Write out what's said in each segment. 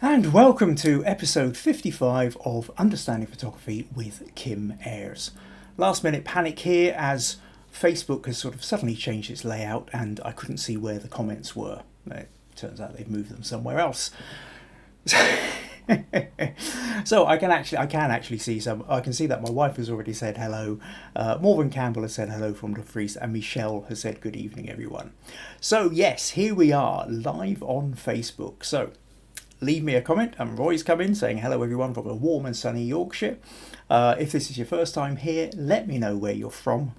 And welcome to episode 55 of Understanding Photography with Kim Ayres. Last minute panic here as Facebook has sort of suddenly changed its layout and I couldn't see where the comments were. It turns out they've moved them somewhere else. So I can actually see some. I can see that my wife has already said hello. Morgan Campbell has said hello from the Fries, and Michelle has said good evening, everyone. So yes, here we are live on Facebook. So leave me a comment, and Roy's come in saying hello everyone from a warm and sunny Yorkshire. If this is your first time here, let me know where you're from,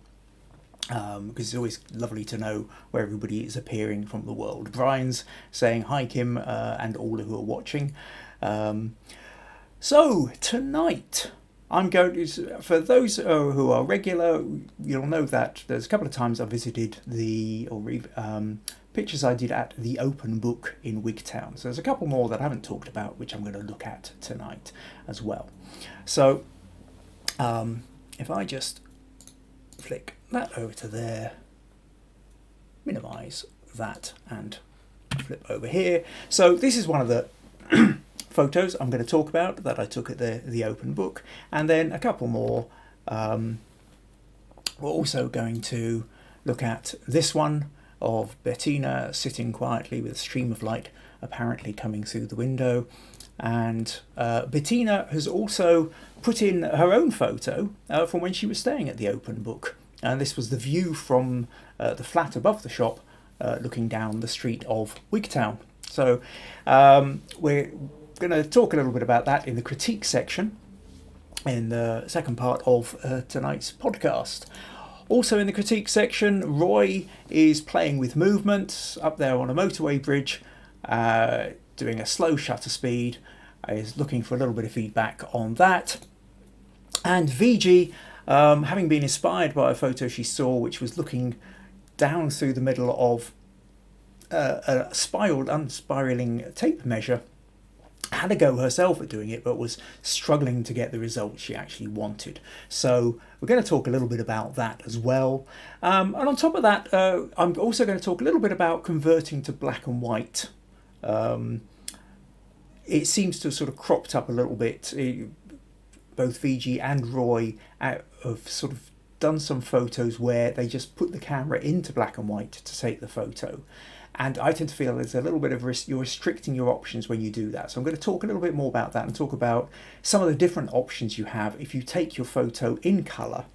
because it's always lovely to know where everybody is appearing from the world. Brian's saying hi Kim, and all who are watching. So tonight I'm going to, for those who are regular, you'll know that there's a couple of times I visited pictures I did at the Open Book in Wigtown. So there's a couple more that I haven't talked about, which I'm going to look at tonight as well. So if I just flick that over to there, minimize that and flip over here. So this is one of the photos I'm going to talk about that I took at the Open Book, and then a couple more. We're also going to look at this one of Bettina sitting quietly with a stream of light apparently coming through the window, and Bettina has also put in her own photo from when she was staying at the Open Book, and this was the view from the flat above the shop looking down the street of Wigtown. So we're going to talk a little bit about that in the critique section in the second part of tonight's podcast. Also in the critique section, Roy is playing with movement up there on a motorway bridge, doing a slow shutter speed, is looking for a little bit of feedback on that. And VG, having been inspired by a photo she saw which was looking down through the middle of a unspiraling tape measure, had a go herself at doing it but was struggling to get the results she actually wanted. So we're going to talk a little bit about that as well, and on top of that I'm also going to talk a little bit about converting to black and white. It seems to have sort of cropped up a little bit. Both VG and Roy have sort of done some photos where they just put the camera into black and white to take the photo. And I tend to feel there's a little bit of risk. You're restricting your options when you do that. So I'm going to talk a little bit more about that and talk about some of the different options you have if you take your photo in colour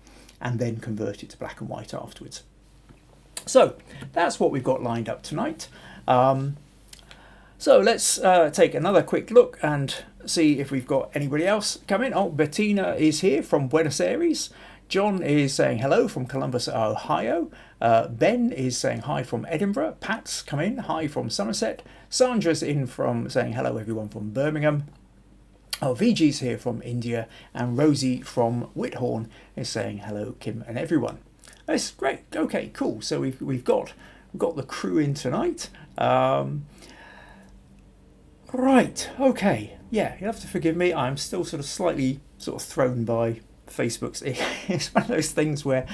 and then convert it to black and white afterwards. So that's what we've got lined up tonight. So let's take another quick look and see if we've got anybody else come in. Oh, Bettina is here from Buenos Aires. John is saying hello from Columbus, Ohio. Ben is saying hi from Edinburgh. Pat's come in, hi from Somerset. Sandra's in from saying hello everyone from Birmingham. Oh, VG's here from India, and Rosie from Whithorn is saying hello Kim and everyone. That's great. Okay, cool. So we've got the crew in tonight. Right. Okay. Yeah, you have to forgive me. I'm still sort of slightly thrown by Facebook's. It's one of those things where,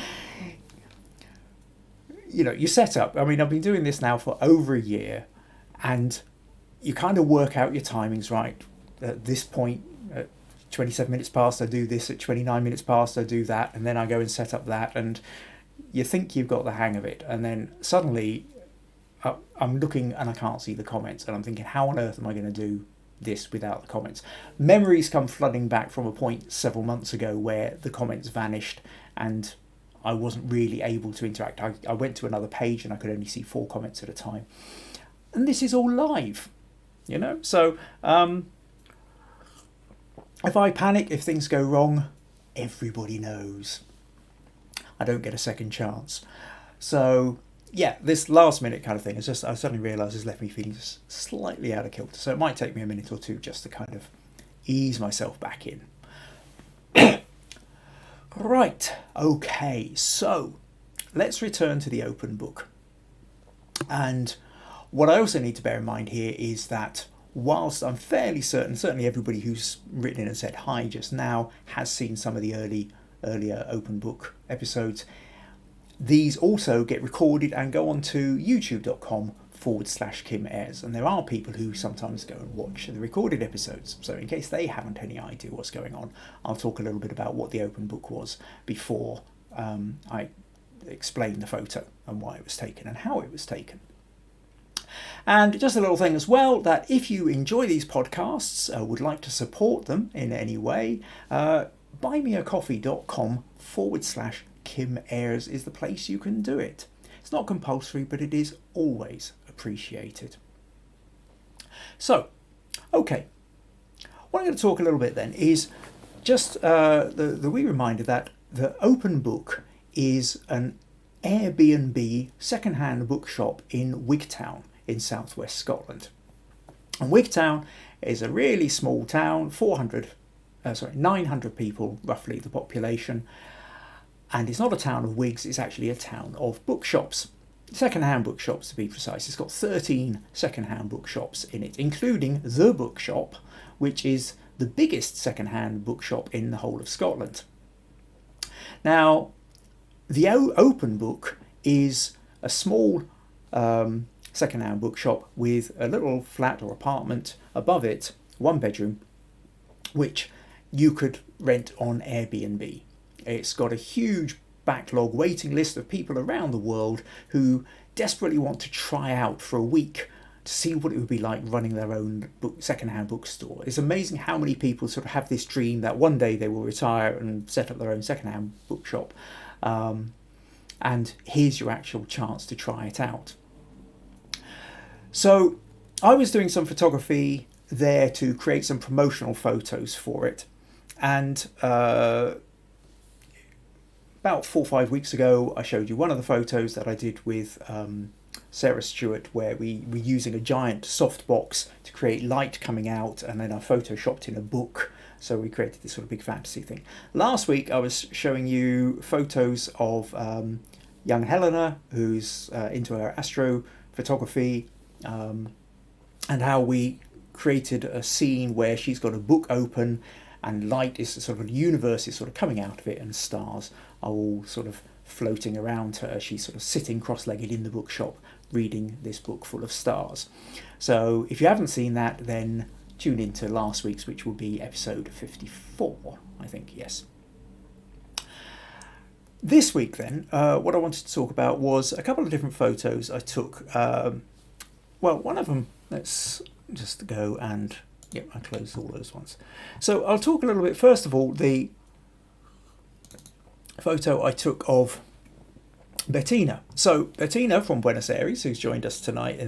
you know, you set up. I mean, I've been doing this now for over a year, and you kind of work out your timings right. At this point, at 27 minutes past, I do this. At 29 minutes past, I do that, and then I go and set up that, and you think you've got the hang of it, and then suddenly I'm looking and I can't see the comments, and I'm thinking, how on earth am I going to do this without the comments? Memories come flooding back from a point several months ago where the comments vanished and I wasn't really able to interact. I went to another page and I could only see 4 comments at a time, and this is all live, you know. So if I panic, if things go wrong, everybody knows I don't get a second chance. So yeah, this last minute kind of thing is just, I suddenly realised, has left me feeling just slightly out of kilter. So it might take me a minute or two just to kind of ease myself back in. Right, okay, so let's return to the Open Book. And what I also need to bear in mind here is that whilst I'm fairly certain, certainly everybody who's written in and said hi just now has seen some of the earlier Open Book episodes, these also get recorded and go on to youtube.com youtube.com/Kim Ayres, and there are people who sometimes go and watch the recorded episodes, so in case they haven't any idea what's going on, I'll talk a little bit about what the open book was before I explain the photo and why it was taken and how it was taken. And just a little thing as well, that if you enjoy these podcasts, would like to support them in any way, buymeacoffee.com/Kim Ayres is the place you can do it. It's not compulsory, but it is always appreciated. So, okay, what I'm going to talk a little bit then is just the wee reminder that the open book is an Airbnb second-hand bookshop in Wigtown in southwest Scotland. And Wigtown is a really small town, 900 people roughly the population, and it's not a town of wigs, it's actually a town of bookshops, second-hand bookshops to be precise. It's got 13 second-hand bookshops in it, including the bookshop, which is the biggest second-hand bookshop in the whole of Scotland. Now, the open book is a small second-hand bookshop with a little flat or apartment above it, one bedroom, which you could rent on Airbnb. It's got a huge backlog waiting list of people around the world who desperately want to try out for a week to see what it would be like running their own second-hand bookstore. It's amazing how many people sort of have this dream that one day they will retire and set up their own second-hand bookshop. And here's your actual chance to try it out. So I was doing some photography there to create some promotional photos for it, and about 4 or 5 weeks ago I showed you one of the photos that I did with Sarah Stewart, where we were using a giant softbox to create light coming out, and then I photoshopped in a book, so we created this sort of big fantasy thing. Last week I was showing you photos of young Helena, who's into her astrophotography, and how we created a scene where she's got a book open and light is sort of a universe is sort of coming out of it, and stars are all sort of floating around her. She's sort of sitting cross-legged in the bookshop reading this book full of stars. So if you haven't seen that, then tune into last week's, which will be episode 54, I think, yes. This week then, what I wanted to talk about was a couple of different photos I took. Well, one of them, let's just go and, yep, I closed all those ones. So I'll talk a little bit, first of all, the photo I took of Bettina. So Bettina from Buenos Aires, who's joined us tonight,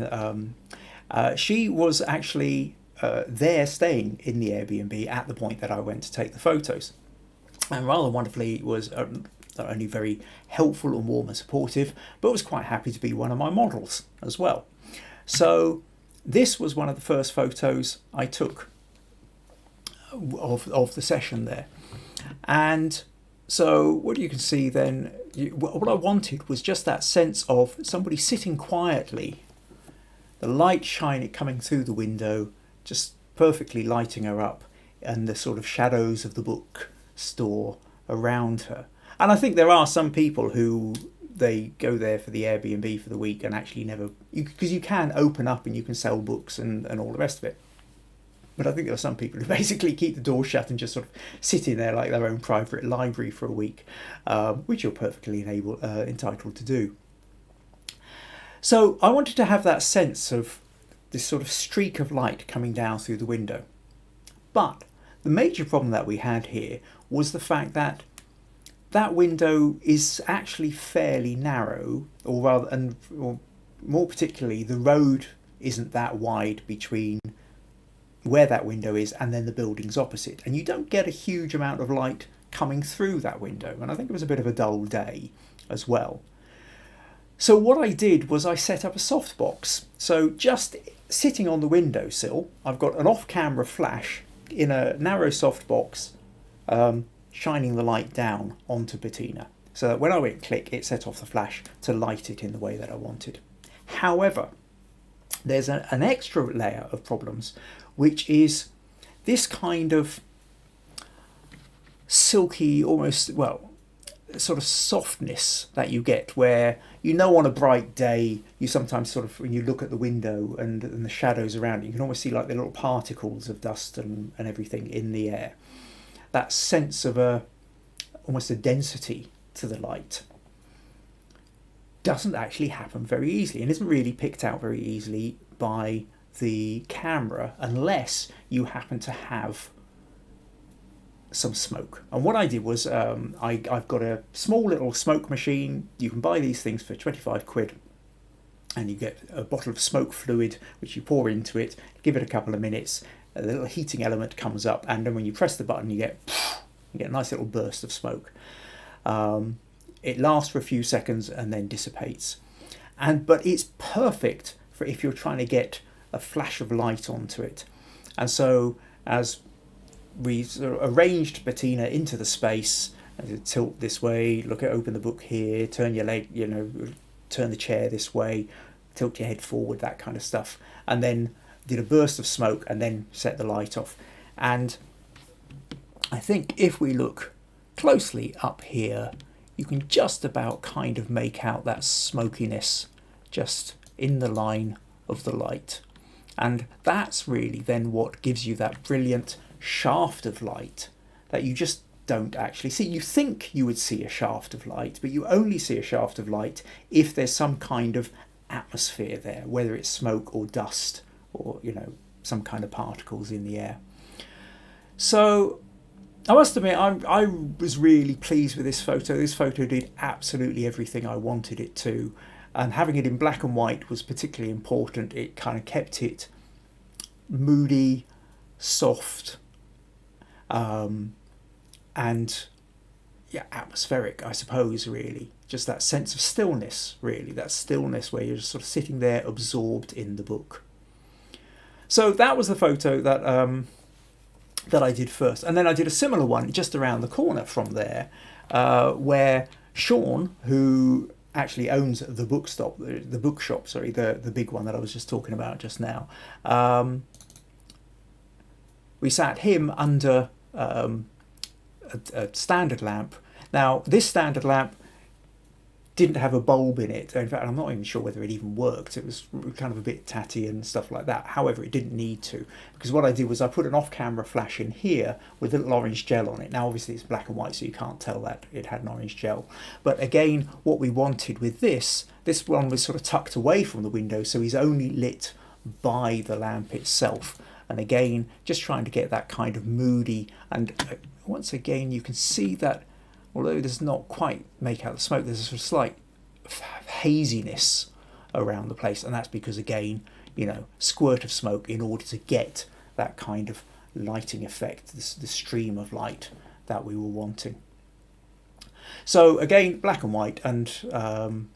she was actually there staying in the Airbnb at the point that I went to take the photos. And rather wonderfully was not only very helpful and warm and supportive, but was quite happy to be one of my models as well. So this was one of the first photos I took of the session there. And so what you can see then, what I wanted was just that sense of somebody sitting quietly, the light shining coming through the window, just perfectly lighting her up, and the sort of shadows of the bookstore around her. And I think there are some people who they go there for the Airbnb for the week and actually never, because you can open up and you can sell books and all the rest of it. But I think there are some people who basically keep the door shut and just sort of sit in there like their own private library for a week, which you're perfectly entitled to do. So I wanted to have that sense of this sort of streak of light coming down through the window. But the major problem that we had here was the fact that that window is actually fairly narrow, or more particularly, the road isn't that wide between where that window is and then the buildings opposite, and you don't get a huge amount of light coming through that window, and I think it was a bit of a dull day as well. So what I did was I set up a softbox. So just sitting on the windowsill, I've got an off-camera flash in a narrow softbox, shining the light down onto Bettina, so that when I went click, it set off the flash to light it in the way that I wanted. However, there's an extra layer of problems, which is this kind of silky, almost, well, sort of softness that you get, where on a bright day you sometimes sort of, when you look at the window and the shadows around it, you can almost see like the little particles of dust and everything in the air. That sense of almost a density to the light doesn't actually happen very easily, and isn't really picked out very easily by the camera unless you happen to have some smoke. And what I did was I've got a small little smoke machine. You can buy these things for 25 quid, and you get a bottle of smoke fluid which you pour into it, give it a couple of minutes, a little heating element comes up, and then when you press the button you get a nice little burst of smoke. It lasts for a few seconds and then dissipates, but it's perfect for if you're trying to get a flash of light onto it. And so as we sort of arranged Bettina into the space, tilt this way, open the book here, turn your leg, turn the chair this way, tilt your head forward, that kind of stuff, and then did a burst of smoke and then set the light off. And I think if we look closely up here, you can just about kind of make out that smokiness just in the line of the light. And that's really then what gives you that brilliant shaft of light that you just don't actually see. You think you would see a shaft of light, but you only see a shaft of light if there's some kind of atmosphere there, whether it's smoke or dust or some kind of particles in the air. So I must admit, I was really pleased with this photo. This photo did absolutely everything I wanted it to, and having it in black and white was particularly important. It kind of kept it moody, soft, and atmospheric, I suppose, really. Just that sense of stillness, really. That stillness where you're just sort of sitting there absorbed in the book. So that was the photo that I did first. And then I did a similar one just around the corner from there, where Sean, who actually owns the bookshop, the big one that I was just talking about just now, we sat him under a standard lamp. Now, this standard lamp didn't have a bulb in it. In fact, I'm not even sure whether it even worked. It was kind of a bit tatty and stuff like that. However, it didn't need to, because what I did was I put an off-camera flash in here with a little orange gel on it. Now, obviously, it's black and white, so you can't tell that it had an orange gel. But again, what we wanted with this one was sort of tucked away from the window, so he's only lit by the lamp itself. And again, just trying to get that kind of moody, and once again, you can see that although it does not quite make out the smoke, there's a sort of slight haziness around the place, and that's because, again, squirt of smoke in order to get that kind of lighting effect, the stream of light that we were wanting. So again, black and white, and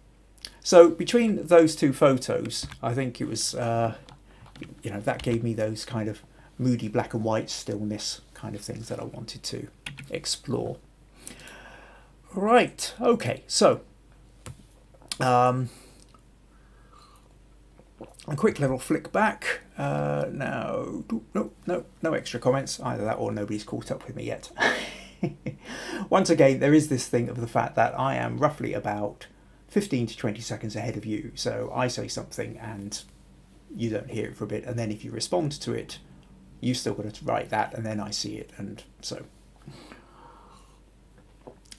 so between those two photos, I think it was that gave me those kind of moody black and white stillness kind of things that I wanted to explore. Right, okay, so a quick little flick back. Now, no extra comments, either that or nobody's caught up with me yet. Once again, there is this thing of the fact that I am roughly about 15 to 20 seconds ahead of you. So I say something and you don't hear it for a bit, and then if you respond to it, you've still got to write that, and then I see it, and so...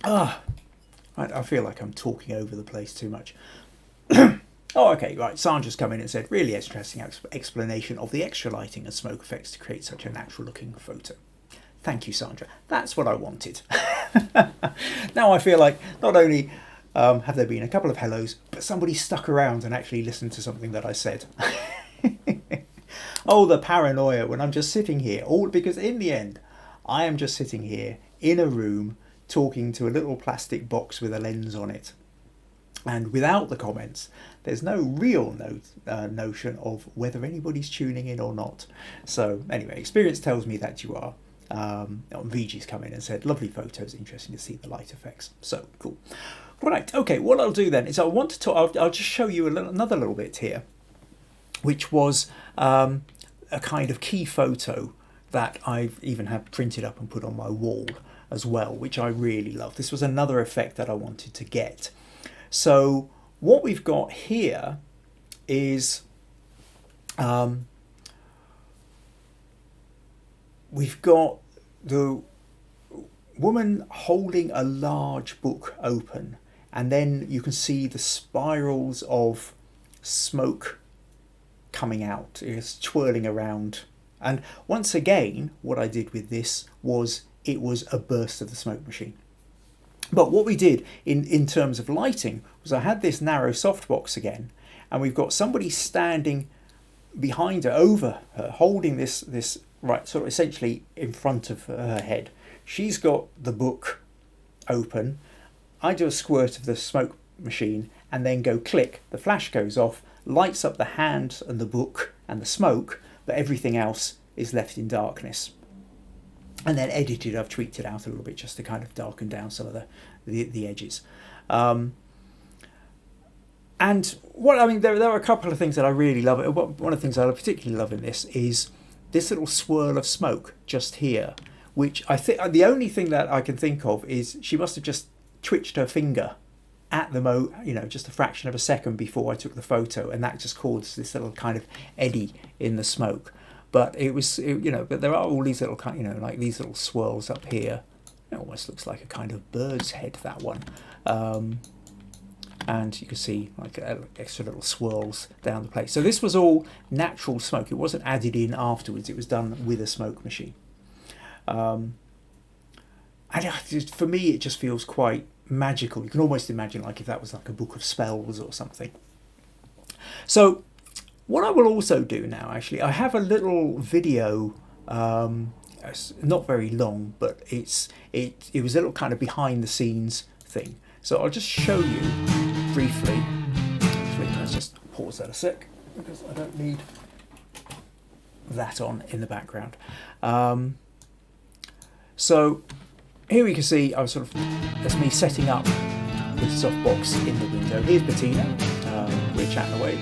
I feel like I'm talking over the place too much. Oh, okay, right. Sandra's come in and said, really interesting explanation of the extra lighting and smoke effects to create such a natural looking photo. Thank you, Sandra. That's what I wanted. Now I feel like not only have there been a couple of hellos, but somebody stuck around and actually listened to something that I said. Oh, the paranoia when I'm just sitting here. All because in the end, I am just sitting here in a room talking to a little plastic box with a lens on it. And without the comments, there's no real notion of whether anybody's tuning in or not. So anyway, experience tells me that you are. VG's come in and said, lovely photos, interesting to see the light effects. So cool. Right, okay, what I'll do then is I'll just show you another little bit here, which was a kind of key photo that I've even had printed up and put on my wall as well, which I really love. This was another effect that I wanted to get. So what we've got here is we've got the woman holding a large book open, and then you can see the spirals of smoke coming out. It's twirling around. And once again, what I did with this was it was a burst of the smoke machine. But what we did in terms of lighting was I had this narrow softbox again, and we've got somebody standing behind her, over her, holding this right, sort of essentially in front of her head. She's got the book open. I do a squirt of the smoke machine and then go click. The flash goes off, lights up the hand and the book and the smoke, but everything else is left in darkness. And then edited, I've tweaked it out a little bit just to kind of darken down some of the edges. And what I mean, there are a couple of things that I really love. One of the things I particularly love in this is this little swirl of smoke just here, which I think the only thing that I can think of is she must have just twitched her finger at the just a fraction of a second before I took the photo, and that just caused this little kind of eddy in the smoke. But but there are all these little like these little swirls up here. It almost looks like a kind of bird's head, that one. And you can see like extra little swirls down the place. So this was all natural smoke. It wasn't added in afterwards. It was done with a smoke machine. And for me, it just feels quite magical. You can almost imagine like if that was like a book of spells or something. So what I will also do now, actually, I have a little video, it's not very long, but it was a little kind of behind the scenes thing. So I'll just show you briefly. Actually, let's just pause that a sec because I don't need that on in the background. So here we can see that's me setting up this softbox in the window. Here's Bettina. We're chatting away.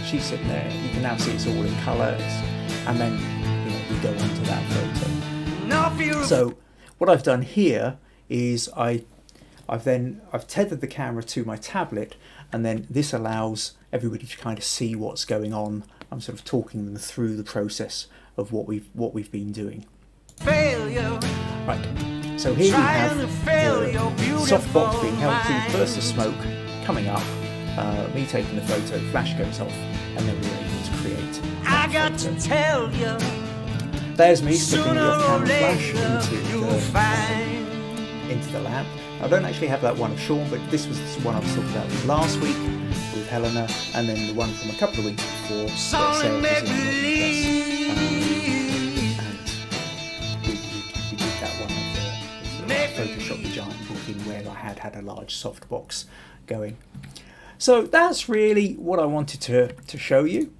She's sitting there. You can now see it's all in colours, and then we go on to that photo. So what I've done here is I've tethered the camera to my tablet, and then this allows everybody to kind of see what's going on. I'm sort of talking them through the process of what we've been doing. Failure. Right. So here we have the softbox being held through burst of smoke coming up. Me taking the photo, flash goes off, and then we're able to create. I got to tell you. There's me sticking the off-camera flash into the lamp. I don't actually have that one of Sean, but this was the one I was talking about last week with Helena, and then the one from a couple of weeks before. Sorry, we did that one of the Photoshop the Giant book in where I had a large softbox going. So that's really what I wanted to show you.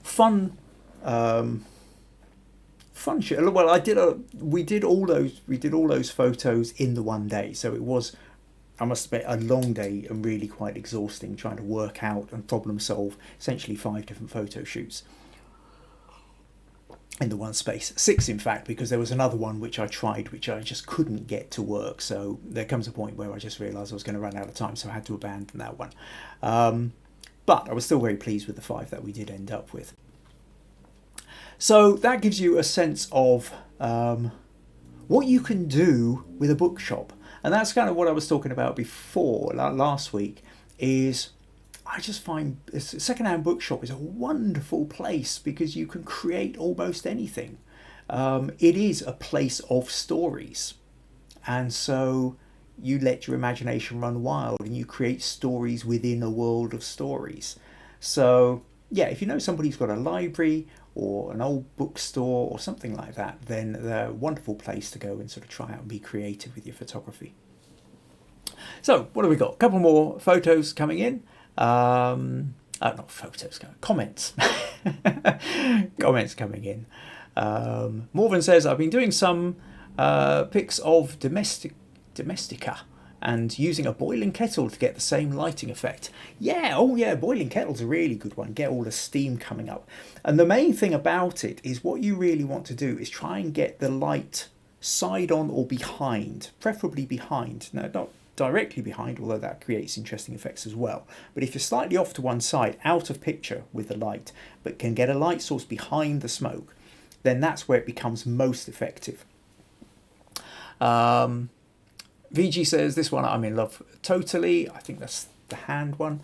Fun shoot. Well, we did all those photos in the one day. So it was, I must admit, a long day and really quite exhausting trying to work out and problem solve essentially 5 different photo shoots in the one space. 6 in fact, because there was another one which I tried which I just couldn't get to work. So there comes a point where I just realised I was going to run out of time, so I had to abandon that one. But I was still very pleased with the 5 that we did end up with. So that gives you a sense of what you can do with a bookshop. And that's kind of what I was talking about before, last week, is I just find a second-hand bookshop is a wonderful place because you can create almost anything. It is a place of stories. And so you let your imagination run wild and you create stories within a world of stories. So yeah, if you know somebody who's got a library or an old bookstore or something like that, then they're a wonderful place to go and sort of try out and be creative with your photography. So what have we got? A couple more photos coming in. Not photos, comments. Comments coming in. Morven says, I've been doing some pics of Domestica and using a boiling kettle to get the same lighting effect. Yeah, oh yeah, boiling kettle's a really good one. Get all the steam coming up. And the main thing about it is what you really want to do is try and get the light side on or behind, preferably behind. Now, not directly behind, although that creates interesting effects as well. But if you're slightly off to one side, out of picture with the light, but can get a light source behind the smoke, then that's where it becomes most effective. VG says, this one I'm in love totally. I think that's the hand one.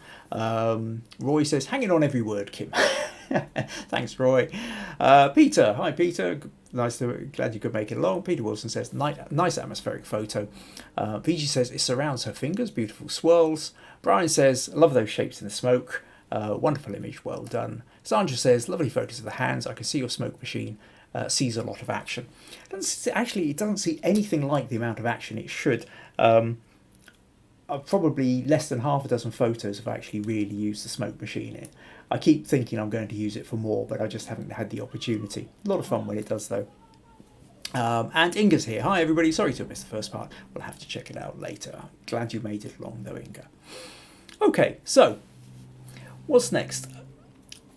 Roy says, hanging on every word, Kim. Thanks, Roy. Peter, hi Peter. Glad you could make it along. Peter Wilson says, nice atmospheric photo. VG says, it surrounds her fingers, beautiful swirls. Brian says, love those shapes in the smoke. Wonderful image, well done. Sandra says, lovely photos of the hands. I can see your smoke machine sees a lot of action. It doesn't see anything like the amount of action it should. Probably less than half a dozen photos have actually really used the smoke machine in. I keep thinking I'm going to use it for more, but I just haven't had the opportunity. A lot of fun when it does, though. And Inga's here. Hi, everybody. Sorry to have missed the first part. We'll have to check it out later. Glad you made it along, though, Inga. Okay, so what's next?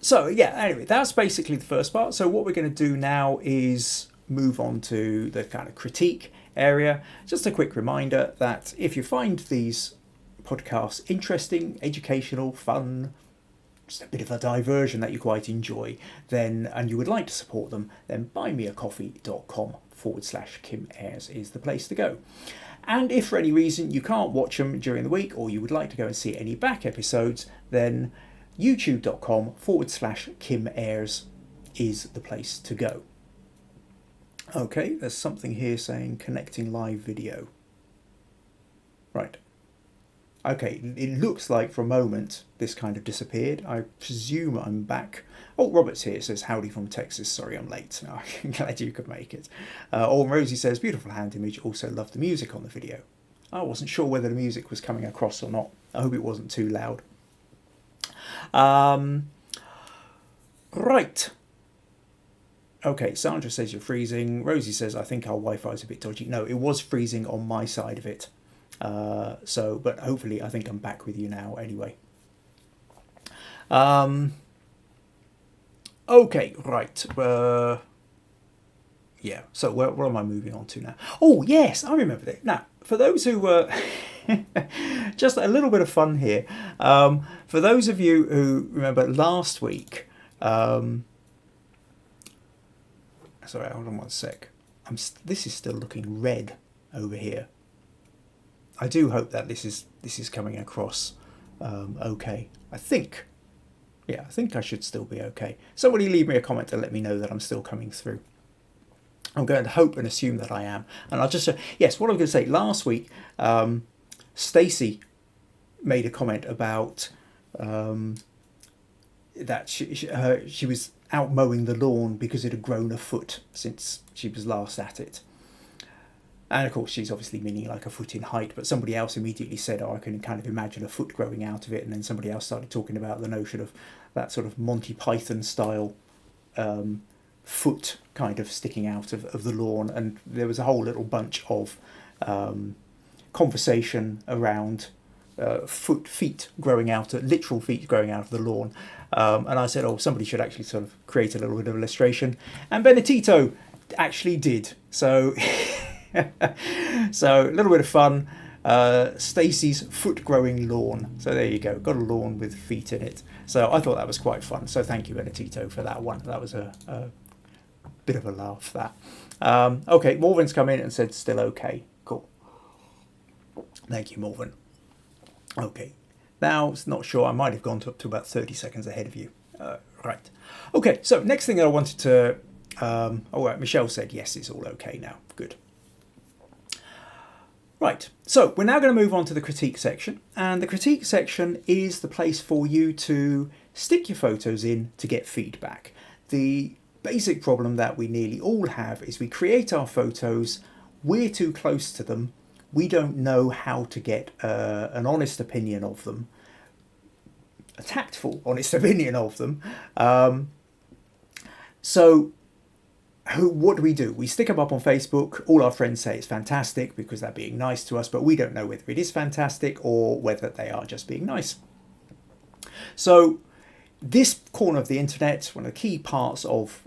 So, yeah, anyway, that's basically the first part. So what we're going to do now is move on to the kind of critique area. Just a quick reminder that if you find these podcasts interesting, educational, fun, just a bit of a diversion that you quite enjoy, then, and you would like to support them, then buymeacoffee.com/Kim Ayres is the place to go. And if for any reason you can't watch them during the week, or you would like to go and see any back episodes, then youtube.com/Kim Ayres is the place to go. Okay, there's something here saying connecting live video. Right. Okay, it looks like for a moment this kind of disappeared. I presume I'm back. Oh, Robert's here, says howdy from Texas. Sorry I'm late. I'm glad you could make it. Rosie says beautiful hand image. Also love the music on the video. I wasn't sure whether the music was coming across or not. I hope it wasn't too loud. Right. Okay, Sandra says you're freezing. Rosie says, I think our Wi-Fi is a bit dodgy. No, it was freezing on my side of it. But hopefully I think I'm back with you now anyway. Okay, right. Yeah, so what am I moving on to now? Oh, yes, I remember that. Now, for those who were... just a little bit of fun here. For those of you who remember last week... Sorry, hold on one sec. This is still looking red over here. I do hope that this is coming across okay. I think I should still be okay. Somebody leave me a comment to let me know that I'm still coming through. I'm going to hope and assume that I am. And I'll just yes, what I was going to say last week, Stacey made a comment about that she was out mowing the lawn because it had grown a foot since she was last at it. And of course, she's obviously meaning like a foot in height, but somebody else immediately said, oh, I can kind of imagine a foot growing out of it. And then somebody else started talking about the notion of that sort of Monty Python style foot kind of sticking out of the lawn. And there was a whole little bunch of conversation around feet growing out, literal feet growing out of the lawn. And I said, oh, somebody should actually sort of create a little bit of illustration. And Benedito actually did. So... So a little bit of fun. Stacey's foot growing lawn. So there you go. Got a lawn with feet in it. So I thought that was quite fun. So thank you, Benedito, for that one. That was a bit of a laugh, that. Okay, Morven's come in and said still okay. Cool. Thank you, Morven. Okay. Now, not sure. I might have gone up to about 30 seconds ahead of you. Right. Okay, so next thing I wanted to... right, Michelle said yes, it's all okay now. Good. Right, so we're now going to move on to the critique section, and the critique section is the place for you to stick your photos in to get feedback. The basic problem that we nearly all have is we create our photos, we're too close to them, we don't know how to get an honest opinion of them, a tactful honest opinion of them. So what do? We stick them up on Facebook. All our friends say it's fantastic because they're being nice to us, but we don't know whether it is fantastic or whether they are just being nice. So this corner of the internet, one of the key parts of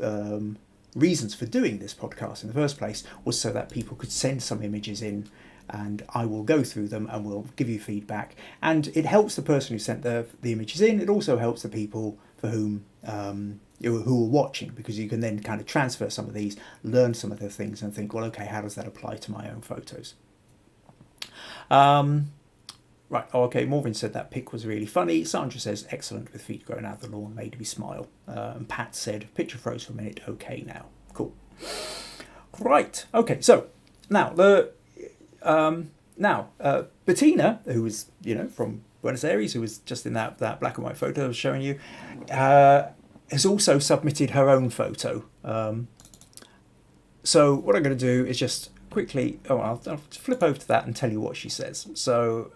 reasons for doing this podcast in the first place, was so that people could send some images in, and I will go through them and we'll give you feedback. And it helps the person who sent the images in. It also helps the people for whom who are watching, because you can then kind of transfer some of these, learn some of the things, and think, well, okay, how does that apply to my own photos? Right, okay, Morvin said that pic was really funny. Sandra says, excellent, with feet growing out the lawn, made me smile. And Pat said, picture froze for a minute, okay now. Cool. Right, okay, so now Bettina, who was, from Buenos Aires, who was just in that black and white photo I was showing you, has also submitted her own photo. So what I'm going to do is just quickly, I'll flip over to that and tell you what she says. So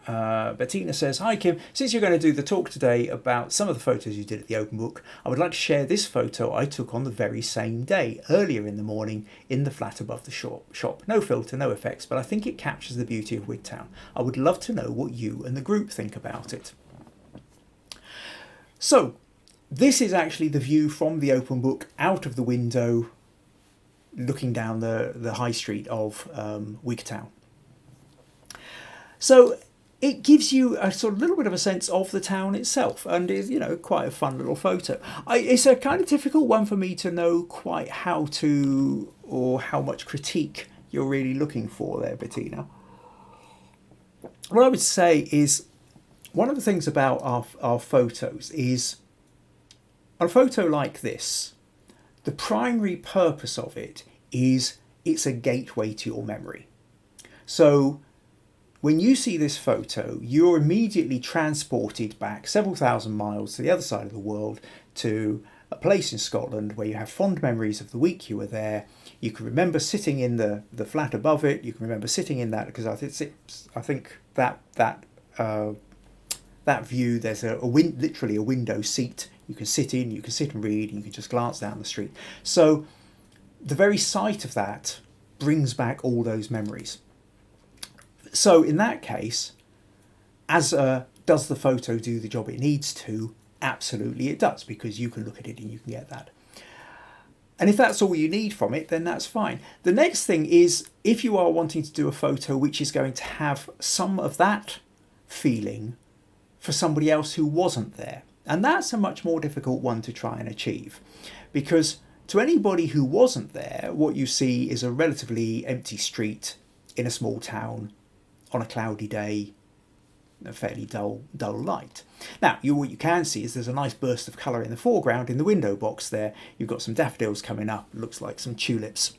Bettina says, hi Kim, since you're going to do the talk today about some of the photos you did at the open book, I would like to share this photo I took on the very same day, earlier in the morning, in the flat above the shop. No filter, no effects, but I think it captures the beauty of Wigtown. I would love to know what you and the group think about it. So this is actually the view from the open book out of the window, looking down the high street of Wigtown. So it gives you a sort of little bit of a sense of the town itself, and is quite a fun little photo. It's a kind of difficult one for me to know quite how to, or how much critique you're really looking for there, Bettina. What I would say is, one of the things about our photos is, on a photo like this, the primary purpose of it is it's a gateway to your memory. So when you see this photo, you're immediately transported back several thousand miles to the other side of the world, to a place in Scotland where you have fond memories of the week you were there. You can remember sitting in the flat above it. You can remember sitting in that, because I think that view, there's literally a window seat. You can sit in, you can sit and read, and you can just glance down the street. So the very sight of that brings back all those memories. So in that case, does the photo do the job it needs to? Absolutely it does, because you can look at it and you can get that. And if that's all you need from it, then that's fine. The next thing is, if you are wanting to do a photo which is going to have some of that feeling for somebody else who wasn't there. And that's a much more difficult one to try and achieve, because to anybody who wasn't there, what you see is a relatively empty street in a small town on a cloudy day, a fairly dull light. Now, what you can see is there's a nice burst of colour in the foreground in the window box there. You've got some daffodils coming up, looks like some tulips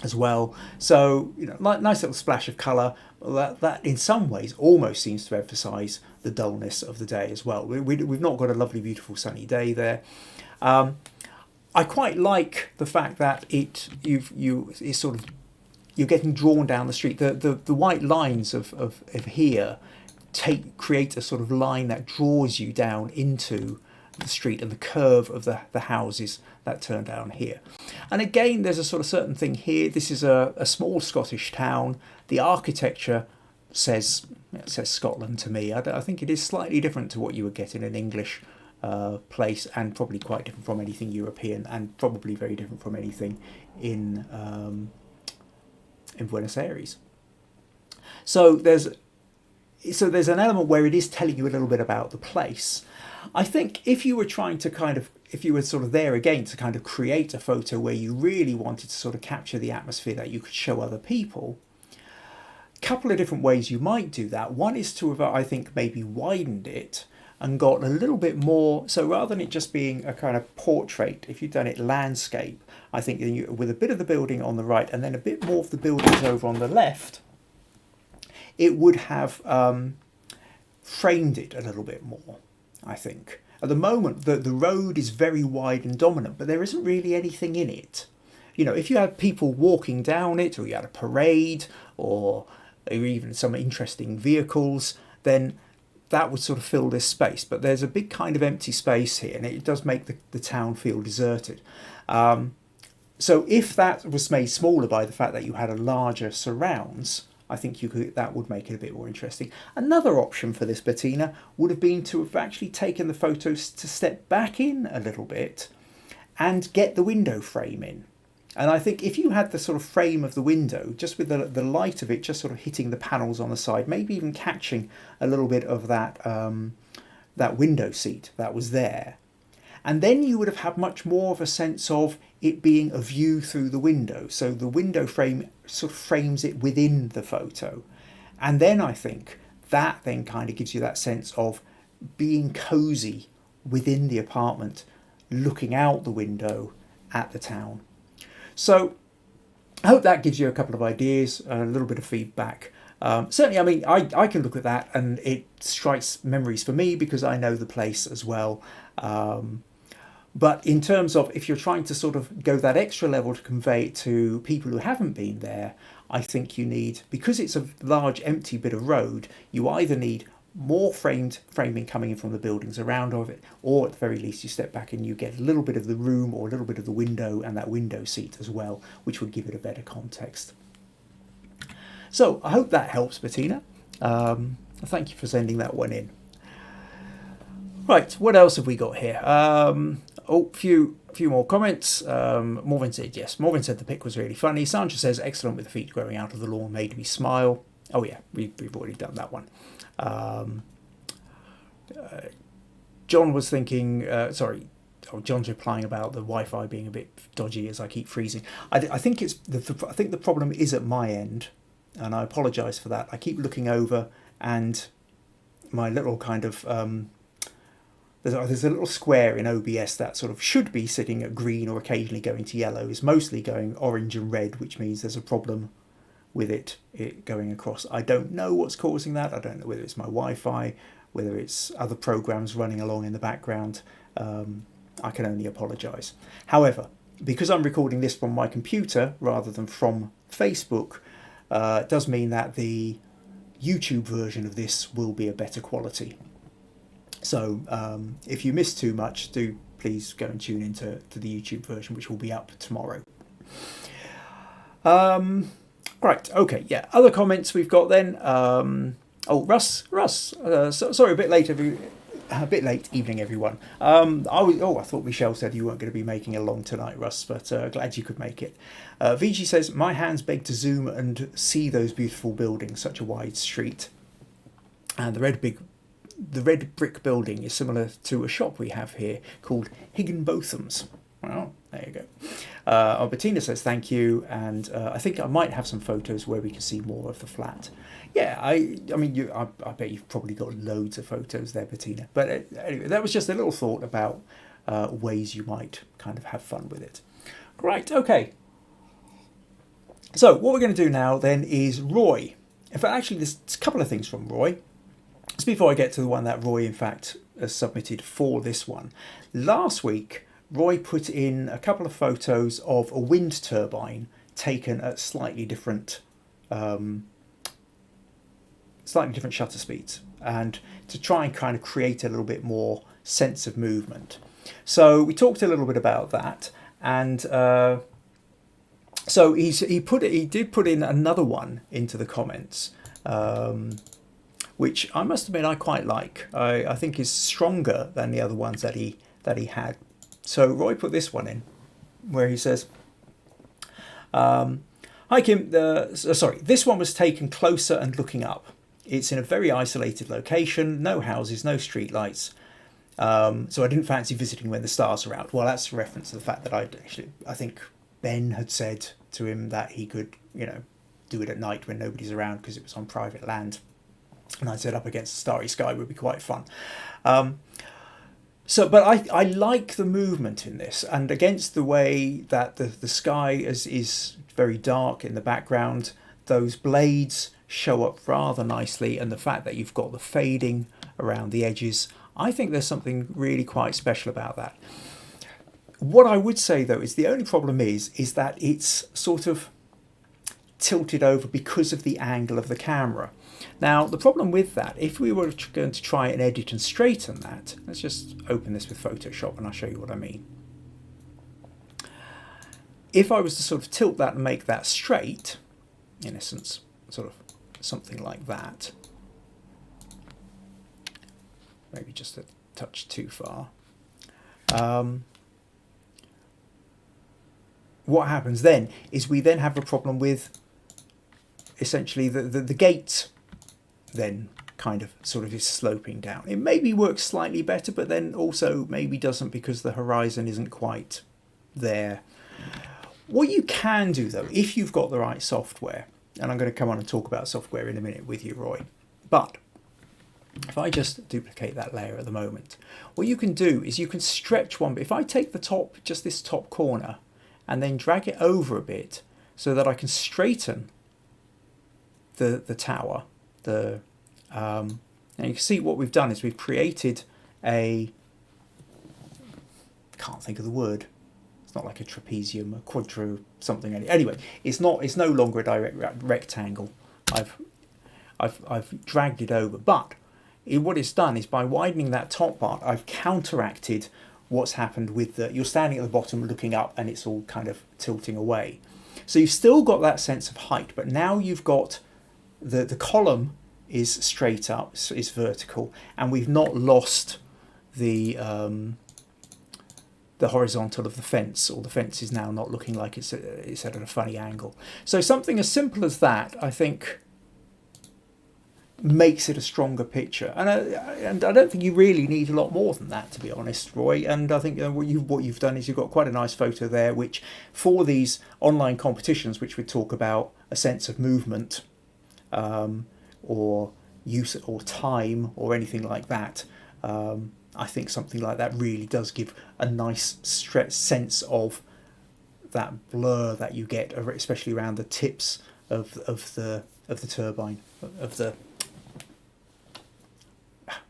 as well. So, nice little splash of colour. That in some ways almost seems to emphasise the dullness of the day as well. We've not got a lovely, beautiful sunny day there. I quite like the fact that you're getting drawn down the street. The white lines of here create a sort of line that draws you down into the street, and the curve of the houses that turn down here. And again, there's a sort of certain thing here. This is a small Scottish town. The architecture says Scotland to me. I think it is slightly different to what you would get in an English place, and probably quite different from anything European, and probably very different from anything in Buenos Aires. So there's an element where it is telling you a little bit about the place. I think if you were sort of there again to kind of create a photo where you really wanted to sort of capture the atmosphere that you could show other people, a couple of different ways you might do that. One is to have, I think, maybe widened it and got a little bit more. So rather than it just being a kind of portrait, if you'd done it landscape, I think with a bit of the building on the right and then a bit more of the buildings over on the left, it would have framed it a little bit more, I think. At the moment, the road is very wide and dominant, but there isn't really anything in it. If you had people walking down it, or you had a parade, or even some interesting vehicles, then that would sort of fill this space. But there's a big kind of empty space here, and it does make the town feel deserted. So if that was made smaller by the fact that you had a larger surrounds, I think that would make it a bit more interesting. Another option for this Bettina would have been to have actually taken the photos to step back in a little bit and get the window frame in. And I think if you had the sort of frame of the window, just with the light of it just sort of hitting the panels on the side, maybe even catching a little bit of that, that window seat that was there, and then you would have had much more of a sense of it being a view through the window. So the window frame sort of frames it within the photo. And then I think that then kind of gives you that sense of being cozy within the apartment, looking out the window at the town. So I hope that gives you a couple of ideas, a little bit of feedback. Certainly, I mean, I can look at that and it strikes memories for me because I know the place as well. But in terms of if you're trying to sort of go that extra level to convey it to people who haven't been there, I think you need, because it's a large empty bit of road, you either need more framing coming in from the buildings around of it, or at the very least you step back and you get a little bit of the room or a little bit of the window and that window seat as well, which would give it a better context. So I hope that helps, Bettina. Thank you for sending that one in. Right, what else have we got here? Few more comments. Morvin said, yes, Morvin said the pic was really funny. Sandra says, excellent with the feet growing out of the lawn, made me smile. Oh yeah, we've already done that one. John was thinking, John's replying about the Wi-Fi being a bit dodgy as I keep freezing. I think I think the problem is at my end, and I apologise for that. I keep looking over and my little kind of there's a little square in OBS that sort of should be sitting at green or occasionally going to yellow, is mostly going orange and red, which means there's a problem with it going across. I don't know what's causing that. I don't know whether it's my Wi-Fi, whether it's other programs running along in the background. I can only apologise. However, because I'm recording this from my computer rather than from Facebook, it does mean that the YouTube version of this will be a better quality. So if you miss too much, do please go and tune into the YouTube version, which will be up tomorrow. Right, okay, yeah. Other comments we've got then. Russ. Sorry, a bit late evening, everyone. I thought Michelle said you weren't going to be making a long tonight, Russ, but glad you could make it. VG says, my hands beg to zoom and see those beautiful buildings, such a wide street. And the red brick building is similar to a shop we have here called Higginbotham's. Well, there you go. Bettina says thank you, and I think I might have some photos where we can see more of the flat. Yeah, I mean, I bet you've probably got loads of photos there, Bettina. But anyway, that was just a little thought about ways you might kind of have fun with it. Right, okay. So what we're going to do now then is Roy. In fact, actually, there's a couple of things from Roy. Just before I get to the one that Roy, in fact, has submitted for this one. Last week, Roy put in a couple of photos of a wind turbine taken at slightly different shutter speeds, and to try and kind of create a little bit more sense of movement. So we talked a little bit about that, and so he did put in another one into the comments, which I must admit I quite like. I think is stronger than the other ones that he had. So Roy put this one in, where he says, "Hi Kim, this one was taken closer and looking up. It's in a very isolated location, no houses, no street lights. So I didn't fancy visiting when the stars are out." Well, that's a reference to the fact that I think Ben had said to him that he could, do it at night when nobody's around because it was on private land. And I said up against the starry sky would be quite fun. But I like the movement in this, and against the way that the sky is very dark in the background, those blades show up rather nicely, and the fact that you've got the fading around the edges, I think there's something really quite special about that. What I would say though is the only problem is that it's sort of tilted over because of the angle of the camera. Now the problem with that, if we were going to try and edit and straighten that, let's just open this with Photoshop and I'll show you what I mean. if I was to sort of tilt that and make that straight, in essence, sort of something like that, maybe just a touch too far, what happens then is we then have a problem with essentially the gate then kind of sort of is sloping down. It maybe works slightly better, but then also maybe doesn't because the horizon isn't quite there. What you can do though, if you've got the right software, and I'm going to come on and talk about software in a minute with you, Roy, but if I just duplicate that layer at the moment, what you can do is you can stretch one bit. If I take the top, just this top corner, and then drag it over a bit so that I can straighten the tower, now you can see what we've done is we've created a, can't think of the word, it's not like a trapezium, a quadro something. Anyway, it's no longer a direct rectangle. I've dragged it over, but what it's done is by widening that top part, I've counteracted what's happened with you're standing at the bottom looking up and it's all kind of tilting away. So you've still got that sense of height, but now you've got the column is straight up, is vertical, and we've not lost the horizontal of the fence, or the fence is now not looking like it's at a funny angle. So something as simple as that, I think, makes it a stronger picture, and I don't think you really need a lot more than that, to be honest, Roy. And I think what you've done is you've got quite a nice photo there, which for these online competitions, which would talk about a sense of movement, or use or time or anything like that, I think something like that really does give a nice sense of that blur that you get, especially around the tips of the turbine, of the,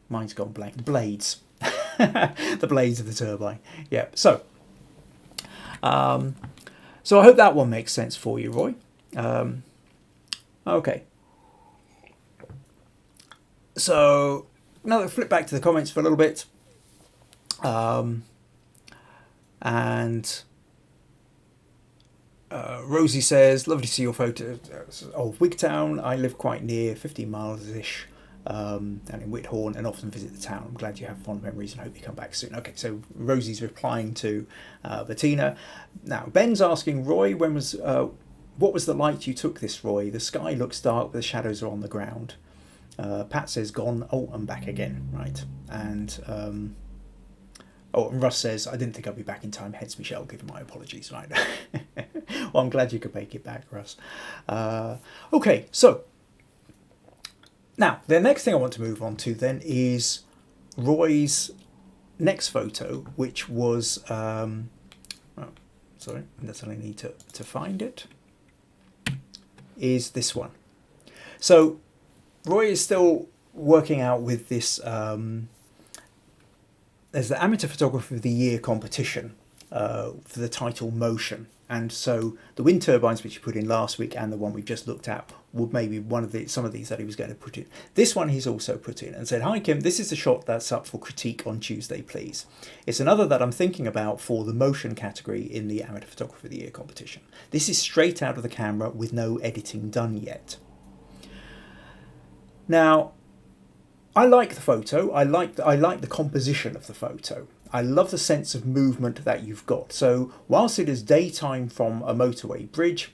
mine's gone blank, blades, the blades of the turbine. Yeah. So I hope that one makes sense for you, Roy. Okay. So now let's flip back to the comments for a little bit. Rosie says, lovely to see your photo of Wigtown. I live quite near, 15 miles-ish, down in Wigtown, and often visit the town. I'm glad you have fond memories and hope you come back soon. Okay, so Rosie's replying to Bettina. Now, Ben's asking, Roy, what was the light you took this, Roy? The sky looks dark, but the shadows are on the ground. Pat says, gone. Oh, I'm back again. Right. And Russ says, I didn't think I'd be back in time. Hence, Michelle, giving my apologies. Right. Well, I'm glad you could make it back, Russ. Okay, so now the next thing I want to move on to then is Roy's next photo, which was, sorry, that's all I need to find it, is this one. So Roy is still working out with this, there's the Amateur Photographer of the Year competition for the title Motion. And so the wind turbines, which he put in last week, and the one we've just looked at, would maybe some of these that he was going to put in. This one he's also put in and said, hi Kim, this is the shot that's up for critique on Tuesday, please. It's another that I'm thinking about for the motion category in the Amateur Photographer of the Year competition. This is straight out of the camera with no editing done yet. Now, I like the photo. I like the composition of the photo. I love the sense of movement that you've got. So whilst it is daytime from a motorway bridge,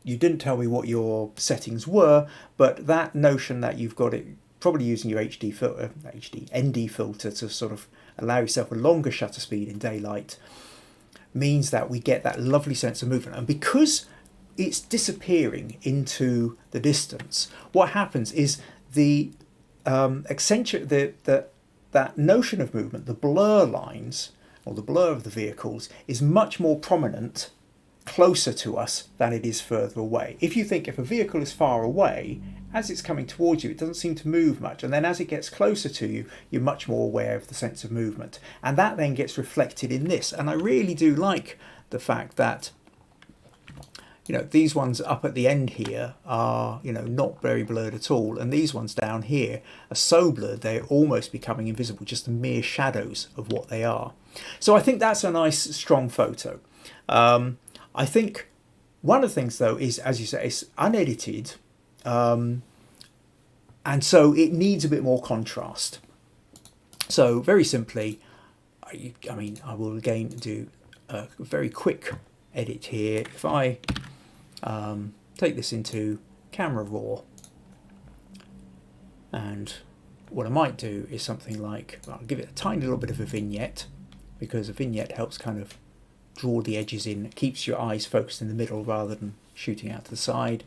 you didn't tell me what your settings were, but that notion that you've got it probably using your ND filter to sort of allow yourself a longer shutter speed in daylight means that we get that lovely sense of movement. And because it's disappearing into the distance, what happens is that notion of movement, the blur lines or the blur of the vehicles, is much more prominent closer to us than it is further away. If you think if a vehicle is far away, as it's coming towards you, it doesn't seem to move much, and then as it gets closer to you, you're much more aware of the sense of movement, and that then gets reflected in this. And I really do like the fact that, you know, these ones up at the end here are, you know, not very blurred at all, and these ones down here are so blurred they're almost becoming invisible, just the mere shadows of what they are. So I think that's a nice strong photo. I think one of the things though is, as you say, it's unedited, and so it needs a bit more contrast. So very simply, I mean, I will again do a very quick edit here. If I take this into Camera Raw, and what I might do is something like, well, I'll give it a tiny little bit of a vignette, because a vignette helps kind of draw the edges in, it keeps your eyes focused in the middle rather than shooting out to the side.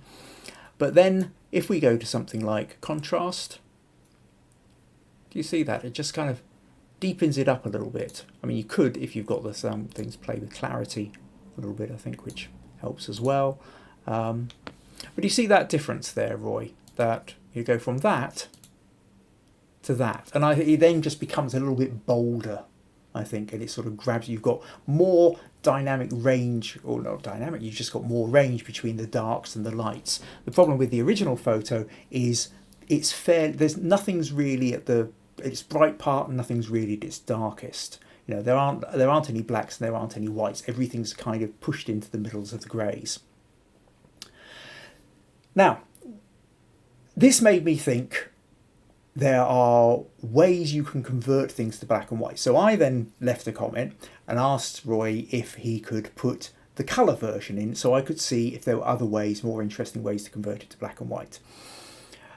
But then if we go to something like contrast, do you see that? It just kind of deepens it up a little bit. I mean, you could, if you've got the things, play with clarity a little bit, I think, which helps as well. But you see that difference there, Roy, that you go from that to that, and it then just becomes a little bit bolder, I think, and it sort of grabs, you've got more dynamic range, or not dynamic, you've just got more range between the darks and the lights. The problem with the original photo is it's fair, nothing's really at its bright part and nothing's really at its darkest. You know, there aren't any blacks and there aren't any whites. Everything's kind of pushed into the middles of the greys. Now, this made me think there are ways you can convert things to black and white. So I then left a comment and asked Roy if he could put the colour version in so I could see if there were other ways, more interesting ways to convert it to black and white.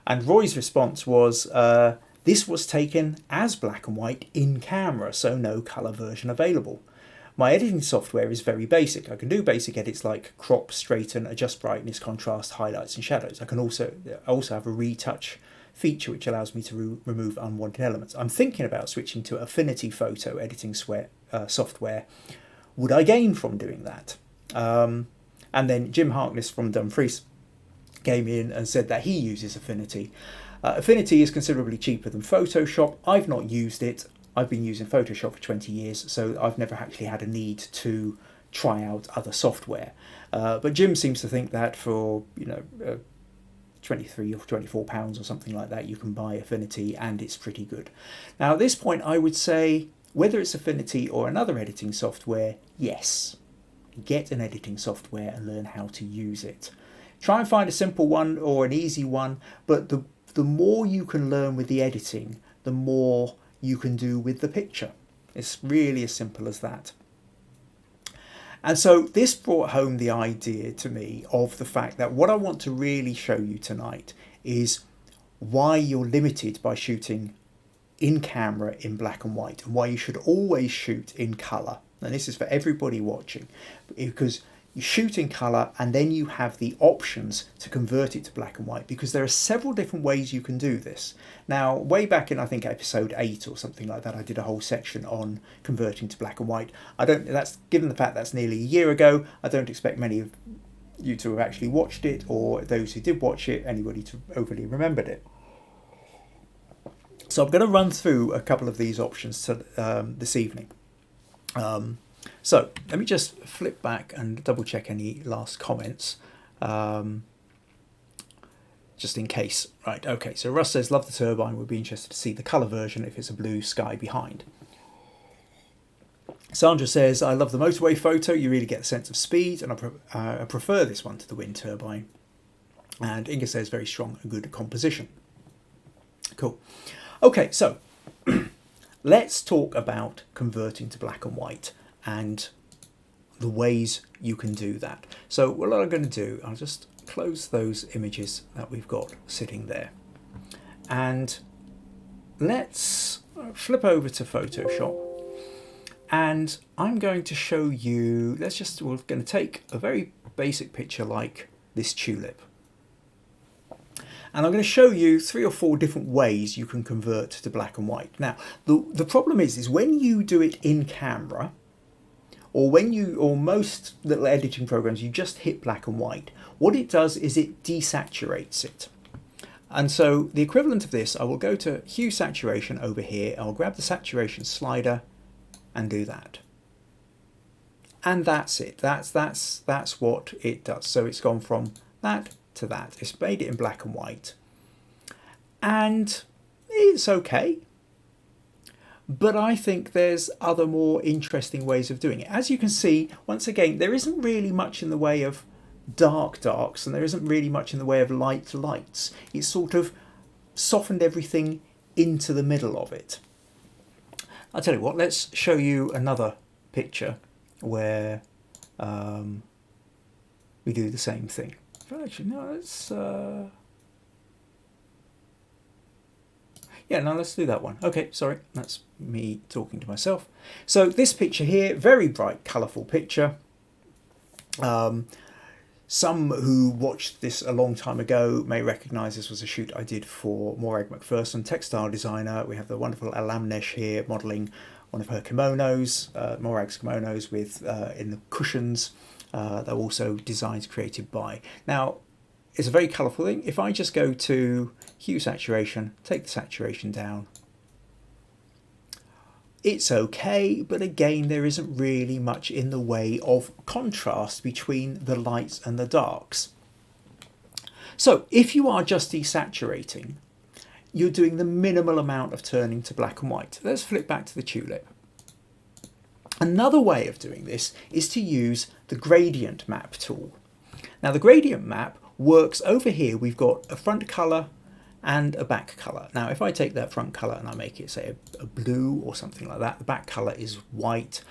And Roy's response was, this was taken as black and white in camera, so no colour version available. My editing software is very basic. I can do basic edits like crop, straighten, adjust brightness, contrast, highlights and shadows. I can also have a retouch feature which allows me to remove unwanted elements. I'm thinking about switching to Affinity photo editing software. Would I gain from doing that? And then Jim Harkness from Dumfries came in and said that he uses Affinity. Affinity is considerably cheaper than Photoshop. I've not used it. I've been using Photoshop for 20 years, so I've never actually had a need to try out other software. But Jim seems to think that for, 23 or 24 pounds or something like that, you can buy Affinity and it's pretty good. Now at this point I would say, whether it's Affinity or another editing software, yes, get an editing software and learn how to use it. Try and find a simple one or an easy one, but the more you can learn with the editing, the more you can do with the picture. It's really as simple as that. And so this brought home the idea to me of the fact that what I want to really show you tonight is why you're limited by shooting in camera in black and white, and why you should always shoot in colour. And this is for everybody watching, because you shoot in colour and then you have the options to convert it to black and white, because there are several different ways you can do this. Now, way back in, I think, episode 8 or something like that, I did a whole section on converting to black and white. That's given the fact that's nearly a year ago, I don't expect many of you to have actually watched it, or those who did watch it, anybody to overly remembered it. So I'm going to run through a couple of these options this evening. So let me just flip back and double check any last comments, just in case. Right, okay, so Russ says, love the turbine, would be interested to see the colour version if it's a blue sky behind. Sandra says, I love the motorway photo, you really get a sense of speed, and I prefer this one to the wind turbine. And Inga says, very strong and good composition. Cool. Okay, so let's talk about converting to black and white and the ways you can do that. So what I'm going to do, I'll just close those images that we've got sitting there. And let's flip over to Photoshop. And I'm going to show you, we're going to take a very basic picture like this tulip. And I'm going to show you 3 or 4 different ways you can convert to black and white. Now, the problem is when you do it in camera, or most little editing programs, you just hit black and white, what it does is it desaturates it. And so the equivalent of this, I will go to hue saturation over here, I'll grab the saturation slider and do that. And that's it. That's what it does. So it's gone from that to that. It's made it in black and white. And it's okay. but I think there's other more interesting ways of doing it. As you can see, once again, there isn't really much in the way of darks, and there isn't really much in the way of lights. It's sort of softened everything into the middle of it. I'll tell you what, let's show you another picture where we do the same thing. Actually, no, let's... yeah, no, let's do that one. Okay, sorry, that's me talking to myself. So this picture here, very bright, colourful picture. Some who watched this a long time ago may recognise this was a shoot I did for Morag McPherson, textile designer. We have the wonderful Alamnesh here modelling one of her kimonos, Morag's kimonos with in the cushions. They're also designs created by. Now, it's a very colourful thing. If I just go to hue saturation, take the saturation down, it's okay, but again, there isn't really much in the way of contrast between the lights and the darks. So if you are just desaturating, you're doing the minimal amount of turning to black and white. Let's flip back to the tulip. Another way of doing this is to use the gradient map tool. Now the gradient map works over here. We've got a front colour and a back colour. Now if I take that front colour and I make it say a blue or something like that, the back colour is white.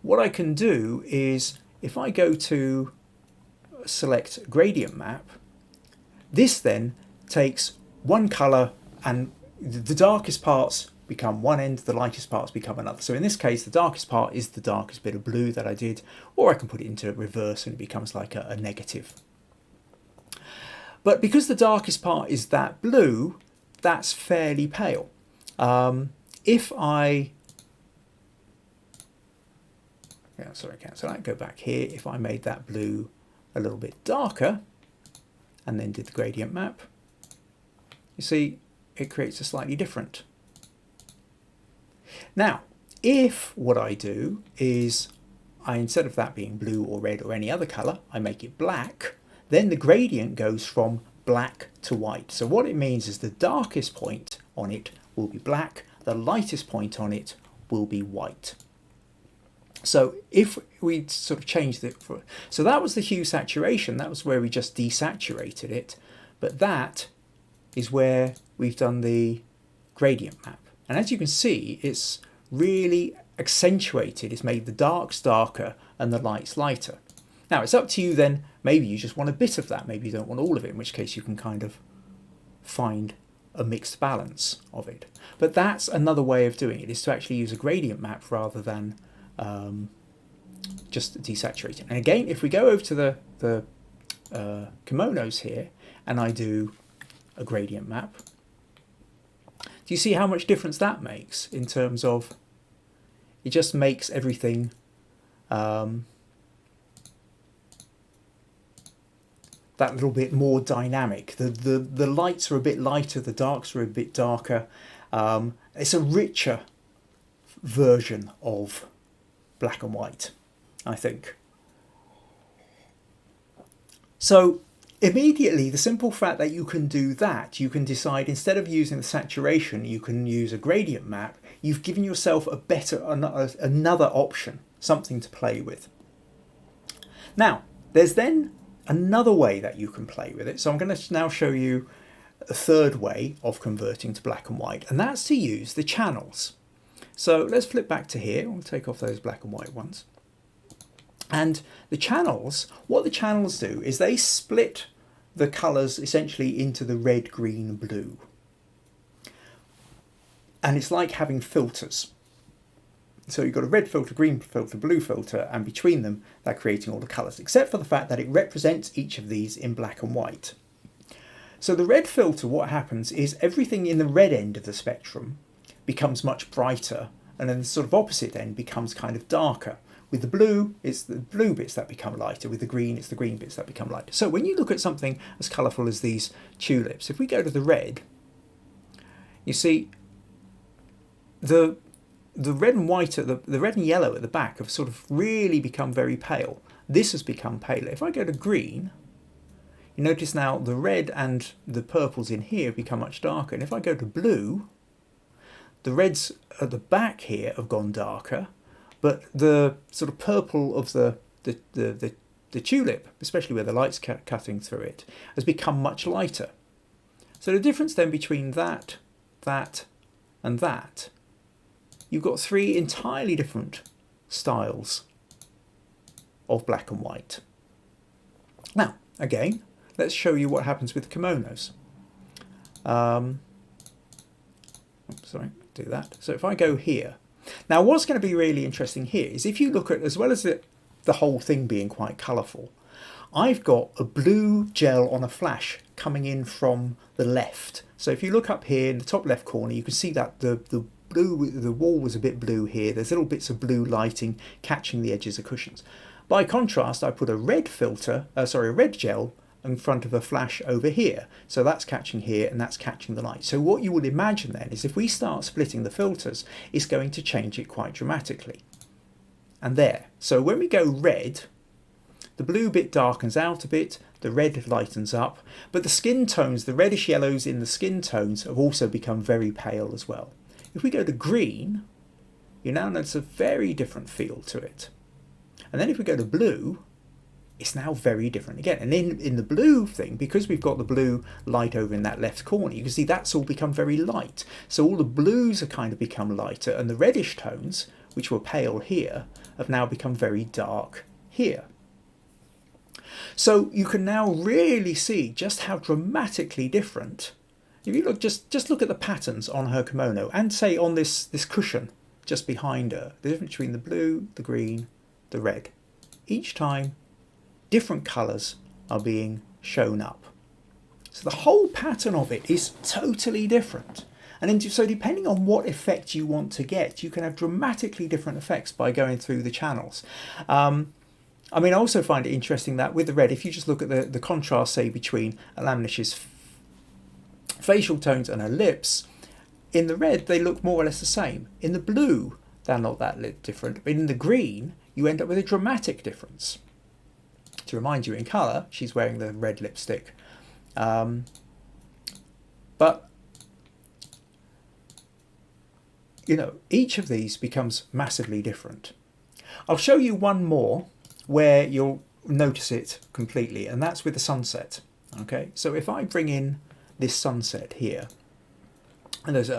What I can do is if I go to select gradient map, this then takes one colour and the darkest parts become one end, the lightest parts become another. So in this case, the darkest part is the darkest bit of blue that I did, or I can put it into reverse and it becomes like a negative. But because the darkest part is that blue, that's fairly pale. If I, cancel that, go back here. If I made that blue a little bit darker and then did the gradient map, you see it creates a slightly different. Now, if what I do is instead of that being blue or red or any other colour, I make it black, then the gradient goes from black to white. So what it means is the darkest point on it will be black, the lightest point on it will be white. So if we sort of changed it, so that was the hue saturation, that was where we just desaturated it, but that is where we've done the gradient map. And as you can see, it's really accentuated, it's made the darks darker and the lights lighter. Now it's up to you then, maybe you just want a bit of that, maybe you don't want all of it, in which case you can kind of find a mixed balance of it. But that's another way of doing it, is to actually use a gradient map rather than just desaturating. And again, if we go over to the kimonos here and I do a gradient map, do you see how much difference that makes in terms of, it just makes everything that little bit more dynamic. The lights are a bit lighter, the darks are a bit darker. It's a richer version of black and white, I think. So immediately, the simple fact that you can do that, you can decide instead of using the saturation, you can use a gradient map. You've given yourself a better, another option, something to play with. Now, there's then another way that you can play with it. So I'm going to now show you a third way of converting to black and white, and that's to use the channels. So let's flip back to here. We'll take off those black and white ones. And the channels, what the channels do is they split the colours essentially into the red, green, blue. And it's like having filters. So you've got a red filter, green filter, blue filter, and between them they're creating all the colours, except for the fact that it represents each of these in black and white. So the red filter, what happens is everything in the red end of the spectrum becomes much brighter, and then the sort of opposite end becomes kind of darker. With the blue, it's the blue bits that become lighter. With the green, it's the green bits that become lighter. So when you look at something as colourful as these tulips, if we go to the red, you see the red and white, the red and yellow at the back have sort of really become very pale. This has become paler. If I go to green, you notice now the red and the purples in here have become much darker. And if I go to blue, the reds at the back here have gone darker, but the sort of purple of the tulip, especially where the light's cutting through it, has become much lighter. So the difference then between that, and that, you've got three entirely different styles of black and white. Now, again, let's show you what happens with kimonos. Sorry, do that. So if I go here, now what's going to be really interesting here is if you look at, as well as the whole thing being quite colourful, I've got a blue gel on a flash coming in from the left. So if you look up here in the top left corner, you can see that the blue, the wall was a bit blue here. There's little bits of blue lighting catching the edges of cushions. By contrast, I put a red a red gel in front of a flash over here. So that's catching here and that's catching the light. So what you would imagine then is if we start splitting the filters, it's going to change it quite dramatically. And there. So when we go red, the blue bit darkens out a bit, the red lightens up, but the skin tones, the reddish yellows in the skin tones have also become very pale as well. If we go to green, you now notice a very different feel to it. And then if we go to blue, it's now very different again. And in the blue thing, because we've got the blue light over in that left corner, you can see that's all become very light. So all the blues have kind of become lighter, and the reddish tones, which were pale here, have now become very dark here. So you can now really see just how dramatically different, if you look, just look at the patterns on her kimono and say on this cushion just behind her, the difference between the blue, the green, the red. Each time, different colours are being shown up. So the whole pattern of it is totally different. And then, so depending on what effect you want to get, you can have dramatically different effects by going through the channels. I mean, I also find it interesting that with the red, if you just look at the contrast, say, between Alamnish's facial tones and her lips, in the red, they look more or less the same. In the blue, they're not that different. But in the green, you end up with a dramatic difference. To remind you, in colour, she's wearing the red lipstick. But you know, each of these becomes massively different. I'll show you one more where you'll notice it completely, and that's with the sunset. Okay, so if I bring in this sunset here, and there's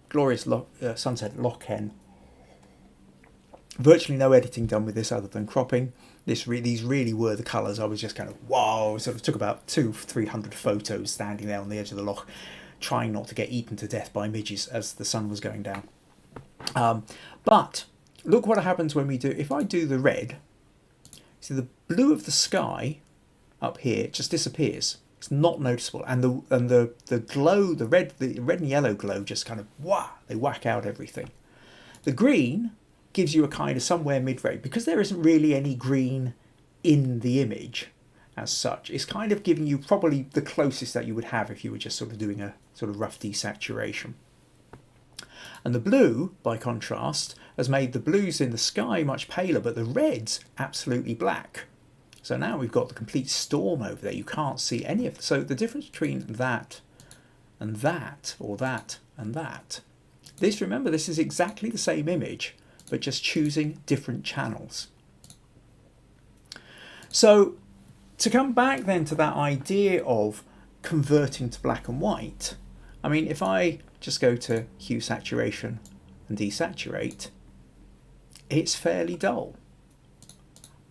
glorious sunset at Loch Hen. Virtually no editing done with this other than cropping. These really were the colours. I was just kind of, wow, sort of took about 200-300 photos standing there on the edge of the loch, trying not to get eaten to death by midges as the sun was going down. But look what happens when we do, if I do the red, see the blue of the sky up here just disappears. It's not noticeable, and the glow, the red and yellow glow just kind of they whack out everything. The green gives you a kind of somewhere mid-range, because there isn't really any green in the image as such. It's kind of giving you probably the closest that you would have if you were just sort of doing a sort of rough desaturation. And the blue, by contrast, has made the blues in the sky much paler, but the red's absolutely black. So now we've got the complete storm over there. You can't see any of it. So the difference between that and that, or that and that, remember, this is exactly the same image, but just choosing different channels. So to come back then to that idea of converting to black and white, I mean, if I just go to hue saturation and desaturate, it's fairly dull.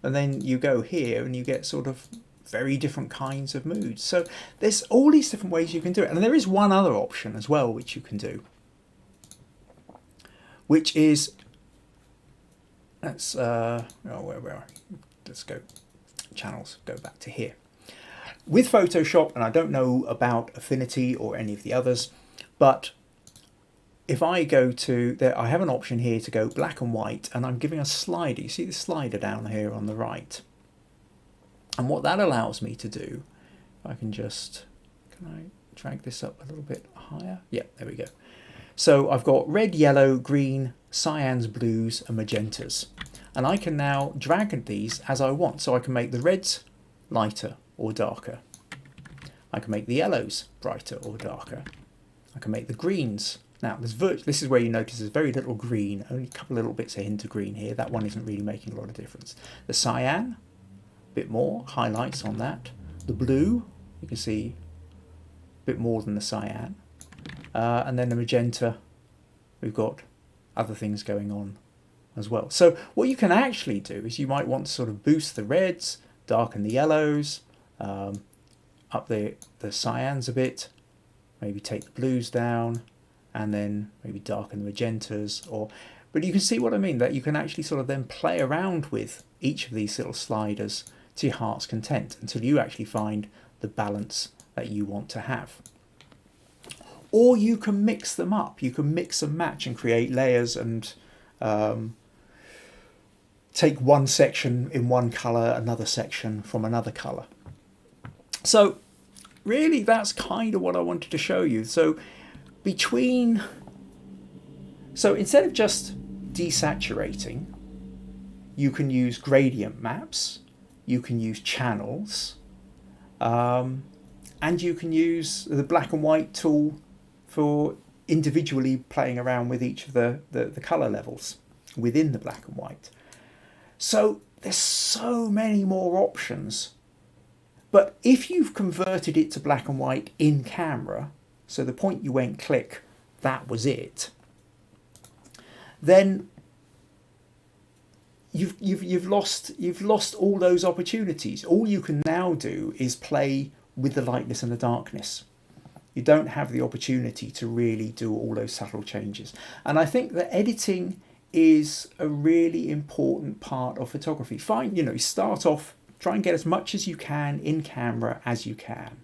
And then you go here and you get sort of very different kinds of moods. So there's all these different ways you can do it. And there is one other option as well which you can do, which is, let's where are we? Let's go channels, go back to here. With Photoshop, and I don't know about Affinity or any of the others, but if I go to there, I have an option here to go black and white, and I'm giving a slider. You see the slider down here on the right, and what that allows me to do, if I can just, can I drag this up a little bit higher? Yeah, there we go. So I've got red, yellow, green, cyans, blues, and magentas, and I can now drag these as I want. So I can make the reds lighter or darker. I can make the yellows brighter or darker. I can make the greens Now, this is where you notice there's very little green, only a couple of little bits of hint of green here. That one isn't really making a lot of difference. The cyan, a bit more, highlights on that. The blue, you can see a bit more than the cyan. And then the magenta, we've got other things going on as well. So what you can actually do is you might want to sort of boost the reds, darken the yellows, up the cyans a bit, maybe take the blues down, and then maybe darken the magentas, but you can see what I mean, that you can actually sort of then play around with each of these little sliders to your heart's content until you actually find the balance that you want to have. Or you can mix them up. You can mix and match and create layers and take one section in one colour, another section from another colour. So really that's kind of what I wanted to show you. So instead of just desaturating, you can use gradient maps, you can use channels, and you can use the black and white tool for individually playing around with each of the colour levels within the black and white. So there's so many more options. But if you've converted it to black and white in camera, so the point you went click, that was it, then you've lost all those opportunities. All you can now do is play with the lightness and the darkness. You don't have the opportunity to really do all those subtle changes. And I think that editing is a really important part of photography. Start off, try and get as much as you can in camera as you can.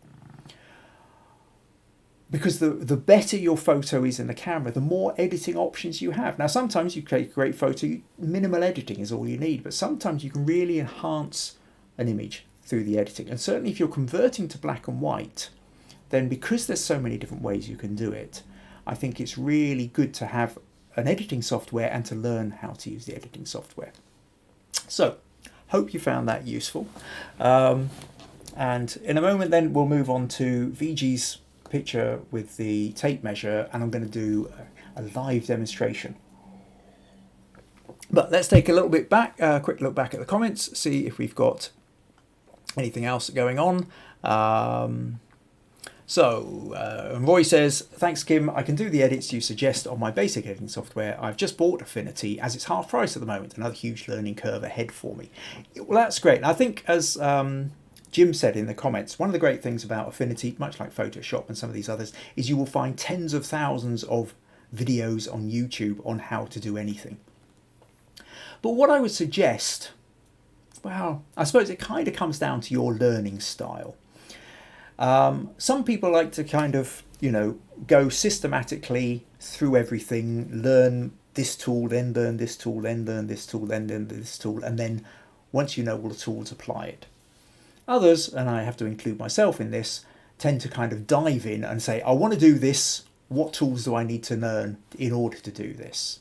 Because the better your photo is in the camera, the more editing options you have. Now, sometimes you take a great photo, minimal editing is all you need, but sometimes you can really enhance an image through the editing. And certainly if you're converting to black and white, then because there's so many different ways you can do it, I think it's really good to have an editing software and to learn how to use the editing software. So, hope you found that useful. And in a moment then we'll move on to VG's picture with the tape measure, and I'm going to do a live demonstration. But let's take a little bit back, quick look back at the comments, see if we've got anything else going on. Roy says, thanks Kim, I can do the edits you suggest on my basic editing software. I've just bought Affinity as it's half price at the moment, another huge learning curve ahead for me. Well, that's great. And I think as Jim said in the comments, one of the great things about Affinity, much like Photoshop and some of these others, is you will find tens of thousands of videos on YouTube on how to do anything. But what I would suggest, well, I suppose it kind of comes down to your learning style. Some people like to kind of, go systematically through everything, learn this tool, then learn this tool, then learn this tool, then learn this tool, and then once you know all the tools, apply it. Others, and I have to include myself in this, tend to kind of dive in and say, I want to do this, what tools do I need to learn in order to do this?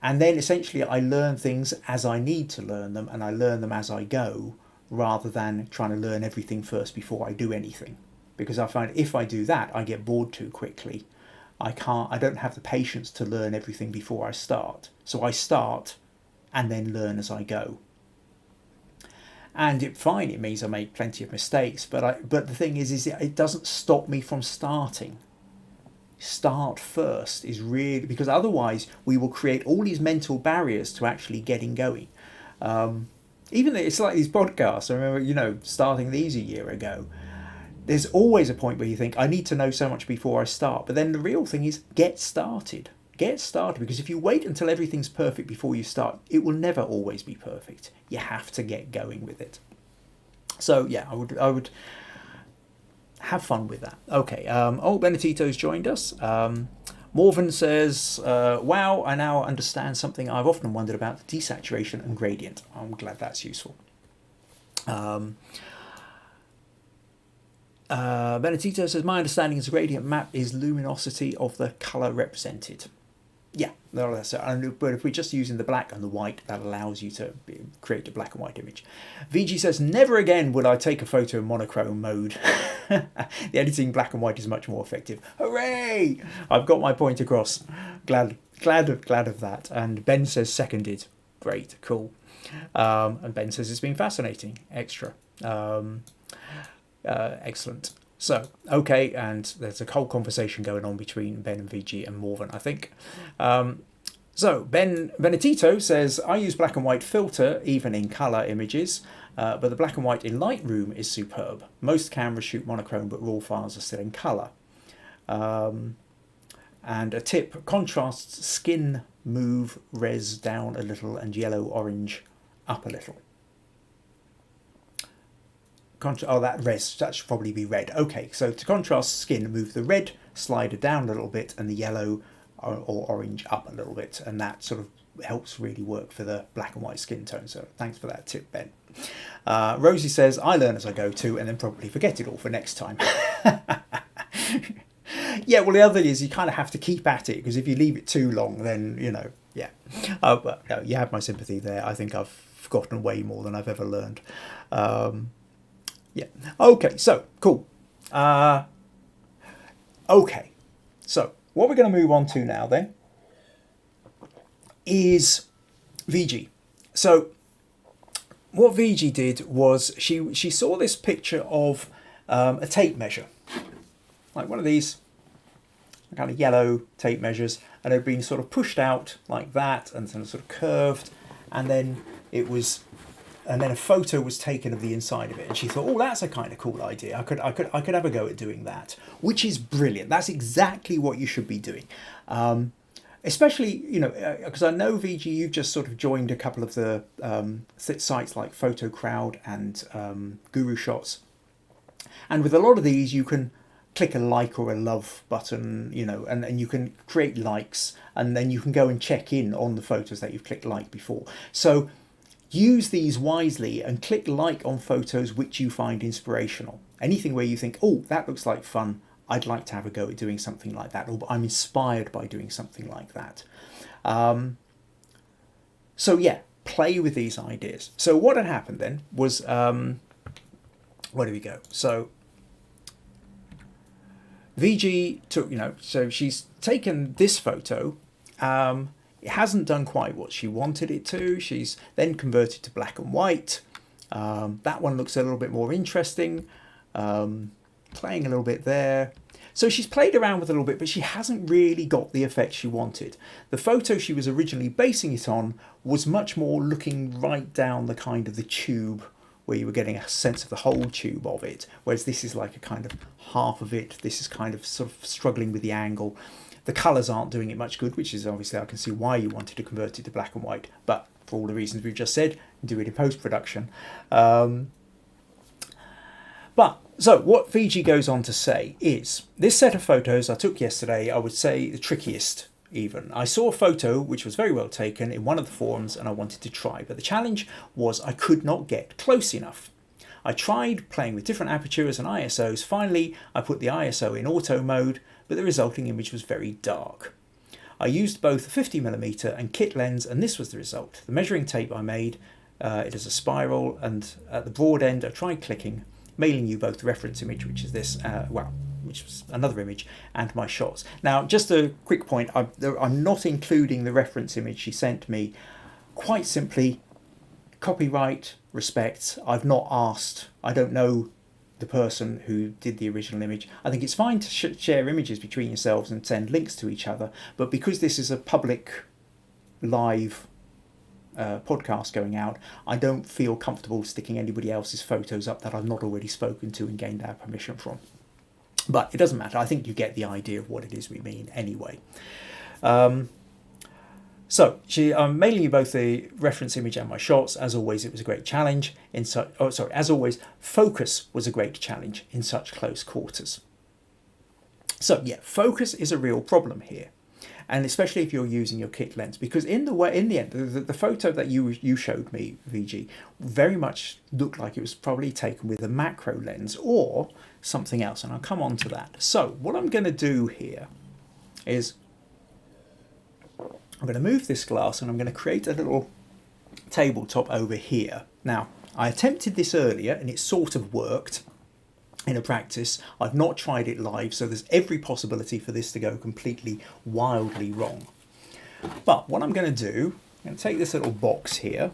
And then essentially I learn things as I need to learn them, and I learn them as I go, rather than trying to learn everything first before I do anything. Because I find if I do that, I get bored too quickly. I don't have the patience to learn everything before I start. So I start and then learn as I go. And it means I make plenty of mistakes, but the thing is it doesn't stop me from starting. Start first is really, because otherwise we will create all these mental barriers to actually getting going. Even it's like these podcasts. I remember, starting these a year ago. There's always a point where you think, I need to know so much before I start. But then the real thing is get started. Get started, because if you wait until everything's perfect before you start, it will never always be perfect. You have to get going with it. So yeah, I would have fun with that. Okay, Benedito's joined us. Morven says, wow, I now understand something I've often wondered about, desaturation and gradient. I'm glad that's useful. Benedito says, my understanding is a gradient map is luminosity of the colour represented. Yeah, no, that's it. But if we're just using the black and the white, that allows you to create a black and white image. VG says, never again would I take a photo in monochrome mode. The editing black and white is much more effective. Hooray! I've got my point across. Glad of that. And Ben says seconded. Great, cool. And Ben says it's been fascinating. Extra. Excellent. So, okay, and there's a whole conversation going on between Ben and VG and Morven, I think. So, Benedito says, I use black and white filter, even in colour images, but the black and white in Lightroom is superb. Most cameras shoot monochrome, but raw files are still in colour. And a tip, contrast skin move res down a little and yellow-orange up a little. That res, that should probably be red. Okay, so to contrast skin, move the red slider down a little bit and the yellow or orange up a little bit, and that sort of helps really work for the black and white skin tone. So thanks for that tip, Ben. Rosie says, I learn as I go too, and then probably forget it all for next time. Yeah, well, the other thing is you kind of have to keep at it, because if you leave it too long, then, you know, yeah. But no, you have my sympathy there. I think I've forgotten way more than I've ever learned. Yeah. Okay, so, cool. Okay, so what we're going to move on to now then is VG. So what VG did was she saw this picture of a tape measure, like one of these kind of yellow tape measures, and it had been sort of pushed out like that and sort of curved, and then a photo was taken of the inside of it, and she thought, oh, that's a kind of cool idea. I could have a go at doing that, which is brilliant. That's exactly what you should be doing. Especially, you know, because I know, VG, you've just sort of joined a couple of the sites like PhotoCrowd and Guru Shots, and with a lot of these you can click a like or a love button, you know, and you can create likes, and then you can go and check in on the photos that you've clicked like before. So use these wisely and click like on photos which you find inspirational. Anything where you think, oh, that looks like fun, I'd like to have a go at doing something like that, or I'm inspired by doing something like that. So yeah, play with these ideas. So what had happened then was, where do we go? So VG took, you know, so she's taken this photo. It hasn't done quite what she wanted it to. She's then converted to black and white. That one looks a little bit more interesting. Playing a little bit there. So she's played around with it a little bit, but she hasn't really got the effect she wanted. The photo she was originally basing it on was much more looking right down the kind of the tube, where you were getting a sense of the whole tube of it, whereas this is like a kind of half of it. This is kind of sort of struggling with the angle. The colours aren't doing it much good, which is obviously, I can see why you wanted to convert it to black and white, but for all the reasons we've just said, do it in post-production. But, so what VG goes on to say is, this set of photos I took yesterday, I would say the trickiest even. I saw a photo which was very well taken in one of the forums and I wanted to try, but the challenge was I could not get close enough. I tried playing with different apertures and ISOs. Finally, I put the ISO in auto mode, but the resulting image was very dark. I used both a 50mm and kit lens, and this was the result. The measuring tape I made, it is a spiral, and at the broad end I tried clicking, mailing you both the reference image, which is this, which was another image, and my shots. Now, just a quick point, I'm not including the reference image she sent me. Quite simply, copyright, respect. I've not asked, I don't know the person who did the original image. I think it's fine to share images between yourselves and send links to each other, but because this is a public live podcast going out, I don't feel comfortable sticking anybody else's photos up that I've not already spoken to and gained our permission from. But it doesn't matter. I think you get the idea of what it is we mean anyway. So I'm mailing you both the reference image and my shots. As always, it was a great challenge in such. Oh, sorry. As always, focus was a great challenge in such close quarters. So yeah, focus is a real problem here, and especially if you're using your kit lens, because in the end, the photo that you showed me, VG, very much looked like it was probably taken with a macro lens or something else, and I'll come on to that. So what I'm going to do here is I'm going to move this glass and I'm going to create a little tabletop over here. Now, I attempted this earlier and it sort of worked in a practice. I've not tried it live, so there's every possibility for this to go completely wildly wrong. But what I'm going to do, I'm going to take this little box here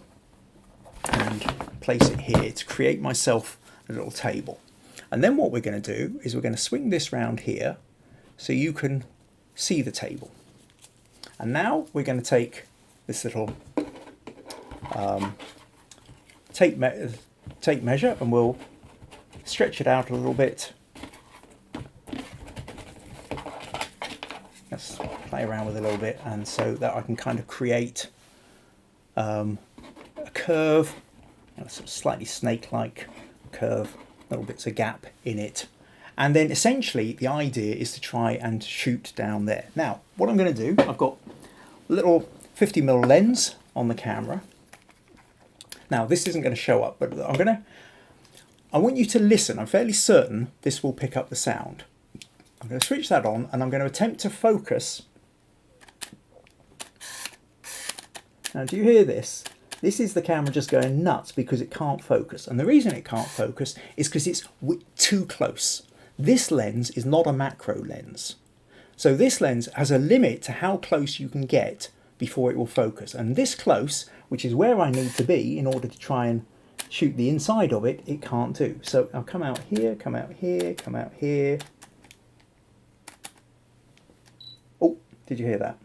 and place it here to create myself a little table. And then what we're going to do is we're going to swing this round here so you can see the table. And now we're going to take this little tape measure and we'll stretch it out a little bit. Let's play around with it a little bit, and so that I can kind of create a curve, a sort of slightly snake-like curve, little bits of gap in it. And then essentially the idea is to try and shoot down there. Now, what I'm going to do, I've got a little 50mm lens on the camera. Now, this isn't going to show up, but I want you to listen. I'm fairly certain this will pick up the sound. I'm going to switch that on and I'm going to attempt to focus. Now, do you hear this? This is the camera just going nuts because it can't focus. And the reason it can't focus is because it's too close. This lens is not a macro lens. So this lens has a limit to how close you can get before it will focus. And this close, which is where I need to be in order to try and shoot the inside of it, it can't do. So I'll come out here, come out here, come out here. Oh, did you hear that?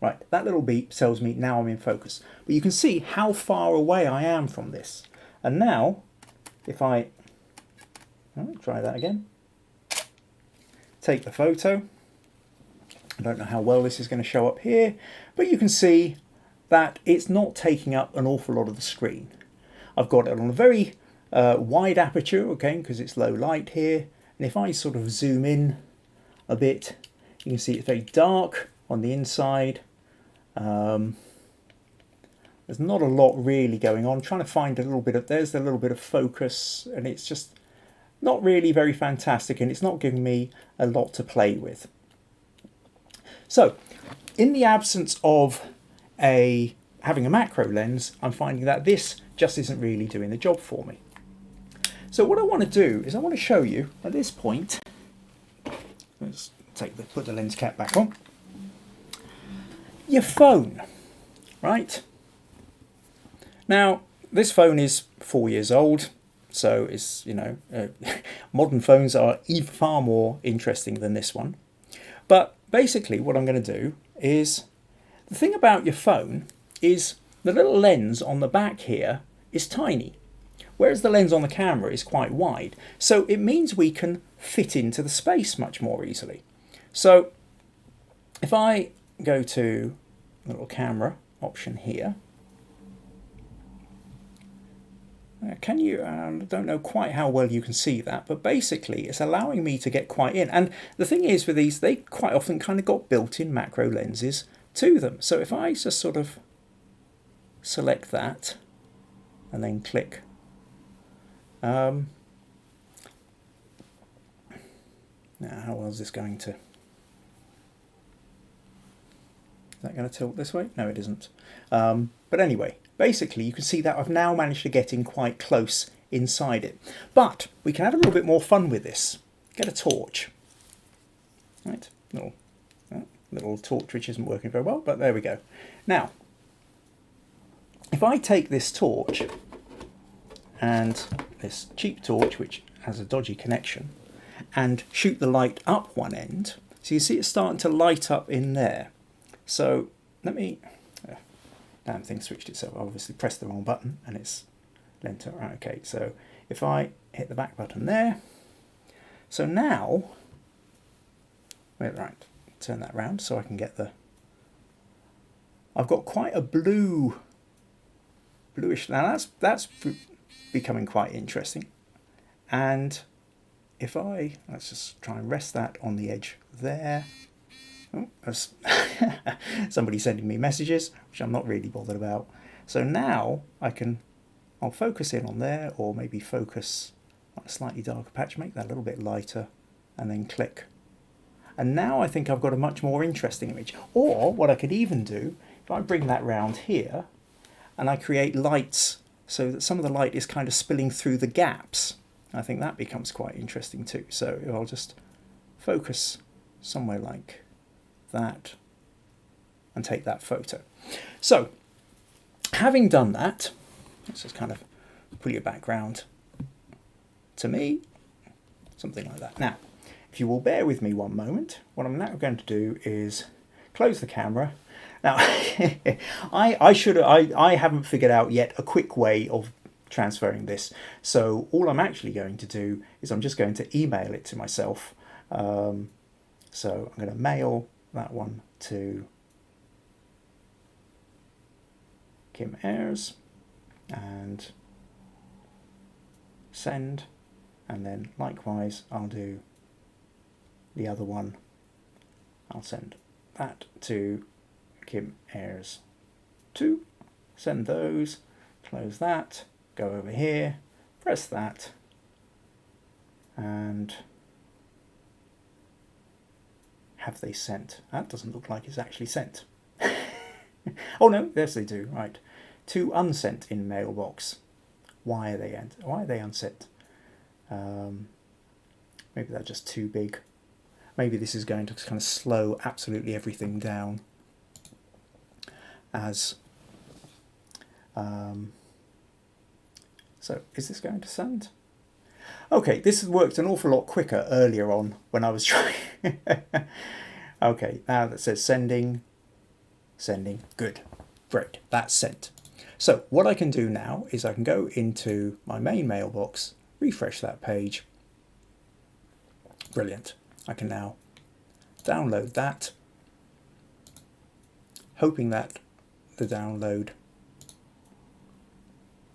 Right, that little beep tells me now I'm in focus. But you can see how far away I am from this. And now, if I'll try that again. Take the photo. I don't know how well this is going to show up here, but you can see that it's not taking up an awful lot of the screen. I've got it on a very wide aperture, okay, because it's low light here. And if I sort of zoom in a bit, you can see it's very dark on the inside. There's not a lot really going on. I'm trying to find a little bit of, there's a little bit of focus, and it's just not really very fantastic, and it's not giving me a lot to play with. So, in the absence of having a macro lens, I'm finding that this just isn't really doing the job for me. So what I want to do is I want to show you at this point, let's put the lens cap back on, your phone, right? Now, this phone is 4 years old, so it's, modern phones are even far more interesting than this one. But basically what I'm going to do is, the thing about your phone is the little lens on the back here is tiny, whereas the lens on the camera is quite wide. So it means we can fit into the space much more easily. So if I go to the little camera option here, I don't know quite how well you can see that, but basically it's allowing me to get quite in. And the thing is with these, they quite often kind of got built-in macro lenses to them. So if I just sort of select that and then click, now how well is this going to, is that going to tilt this way? No, it isn't. But anyway, basically you can see that I've now managed to get in quite close inside it. But we can have a little bit more fun with this. Get a torch. Right, little torch which isn't working very well, but there we go. Now, if I take this torch and this cheap torch which has a dodgy connection and shoot the light up one end, so you see it's starting to light up in there. So let me, damn thing switched itself. I obviously pressed the wrong button and it's lent it. Right, okay, so if I hit the back button there, so now, wait, right, turn that round so I can get the, I've got quite a bluish, now that's becoming quite interesting. And if let's just try and rest that on the edge there. Oh, there's somebody sending me messages, which I'm not really bothered about. So now I'll focus in on there, or maybe focus on a slightly darker patch, make that a little bit lighter, and then click. And now I think I've got a much more interesting image. Or what I could even do, if I bring that round here and I create lights so that some of the light is kind of spilling through the gaps, I think that becomes quite interesting too. So I'll just focus somewhere like that and take that photo. So having done that, let's just kind of pull your background to me, something like that. Now, if you will bear with me one moment, what I'm now going to do is close the camera. Now, I haven't figured out yet a quick way of transferring this. So all I'm actually going to do is I'm just going to email it to myself. So I'm going to mail that one to Kim Ayres and send, and then likewise I'll do the other one. I'll send that to Kim Ayres too. Send those, close that, go over here, press that, and have they sent? That doesn't look like it's actually sent. Oh no, yes they do, right. To unsent in mailbox. Why are they unsent? Maybe they're just too big. Maybe this is going to kind of slow absolutely everything down as so is this going to send? Okay, this has worked an awful lot quicker earlier on when I was trying. Okay, now that says sending, good, great, that's sent. So what I can do now is I can go into my main mailbox, refresh that page. Brilliant. I can now download that, hoping that the download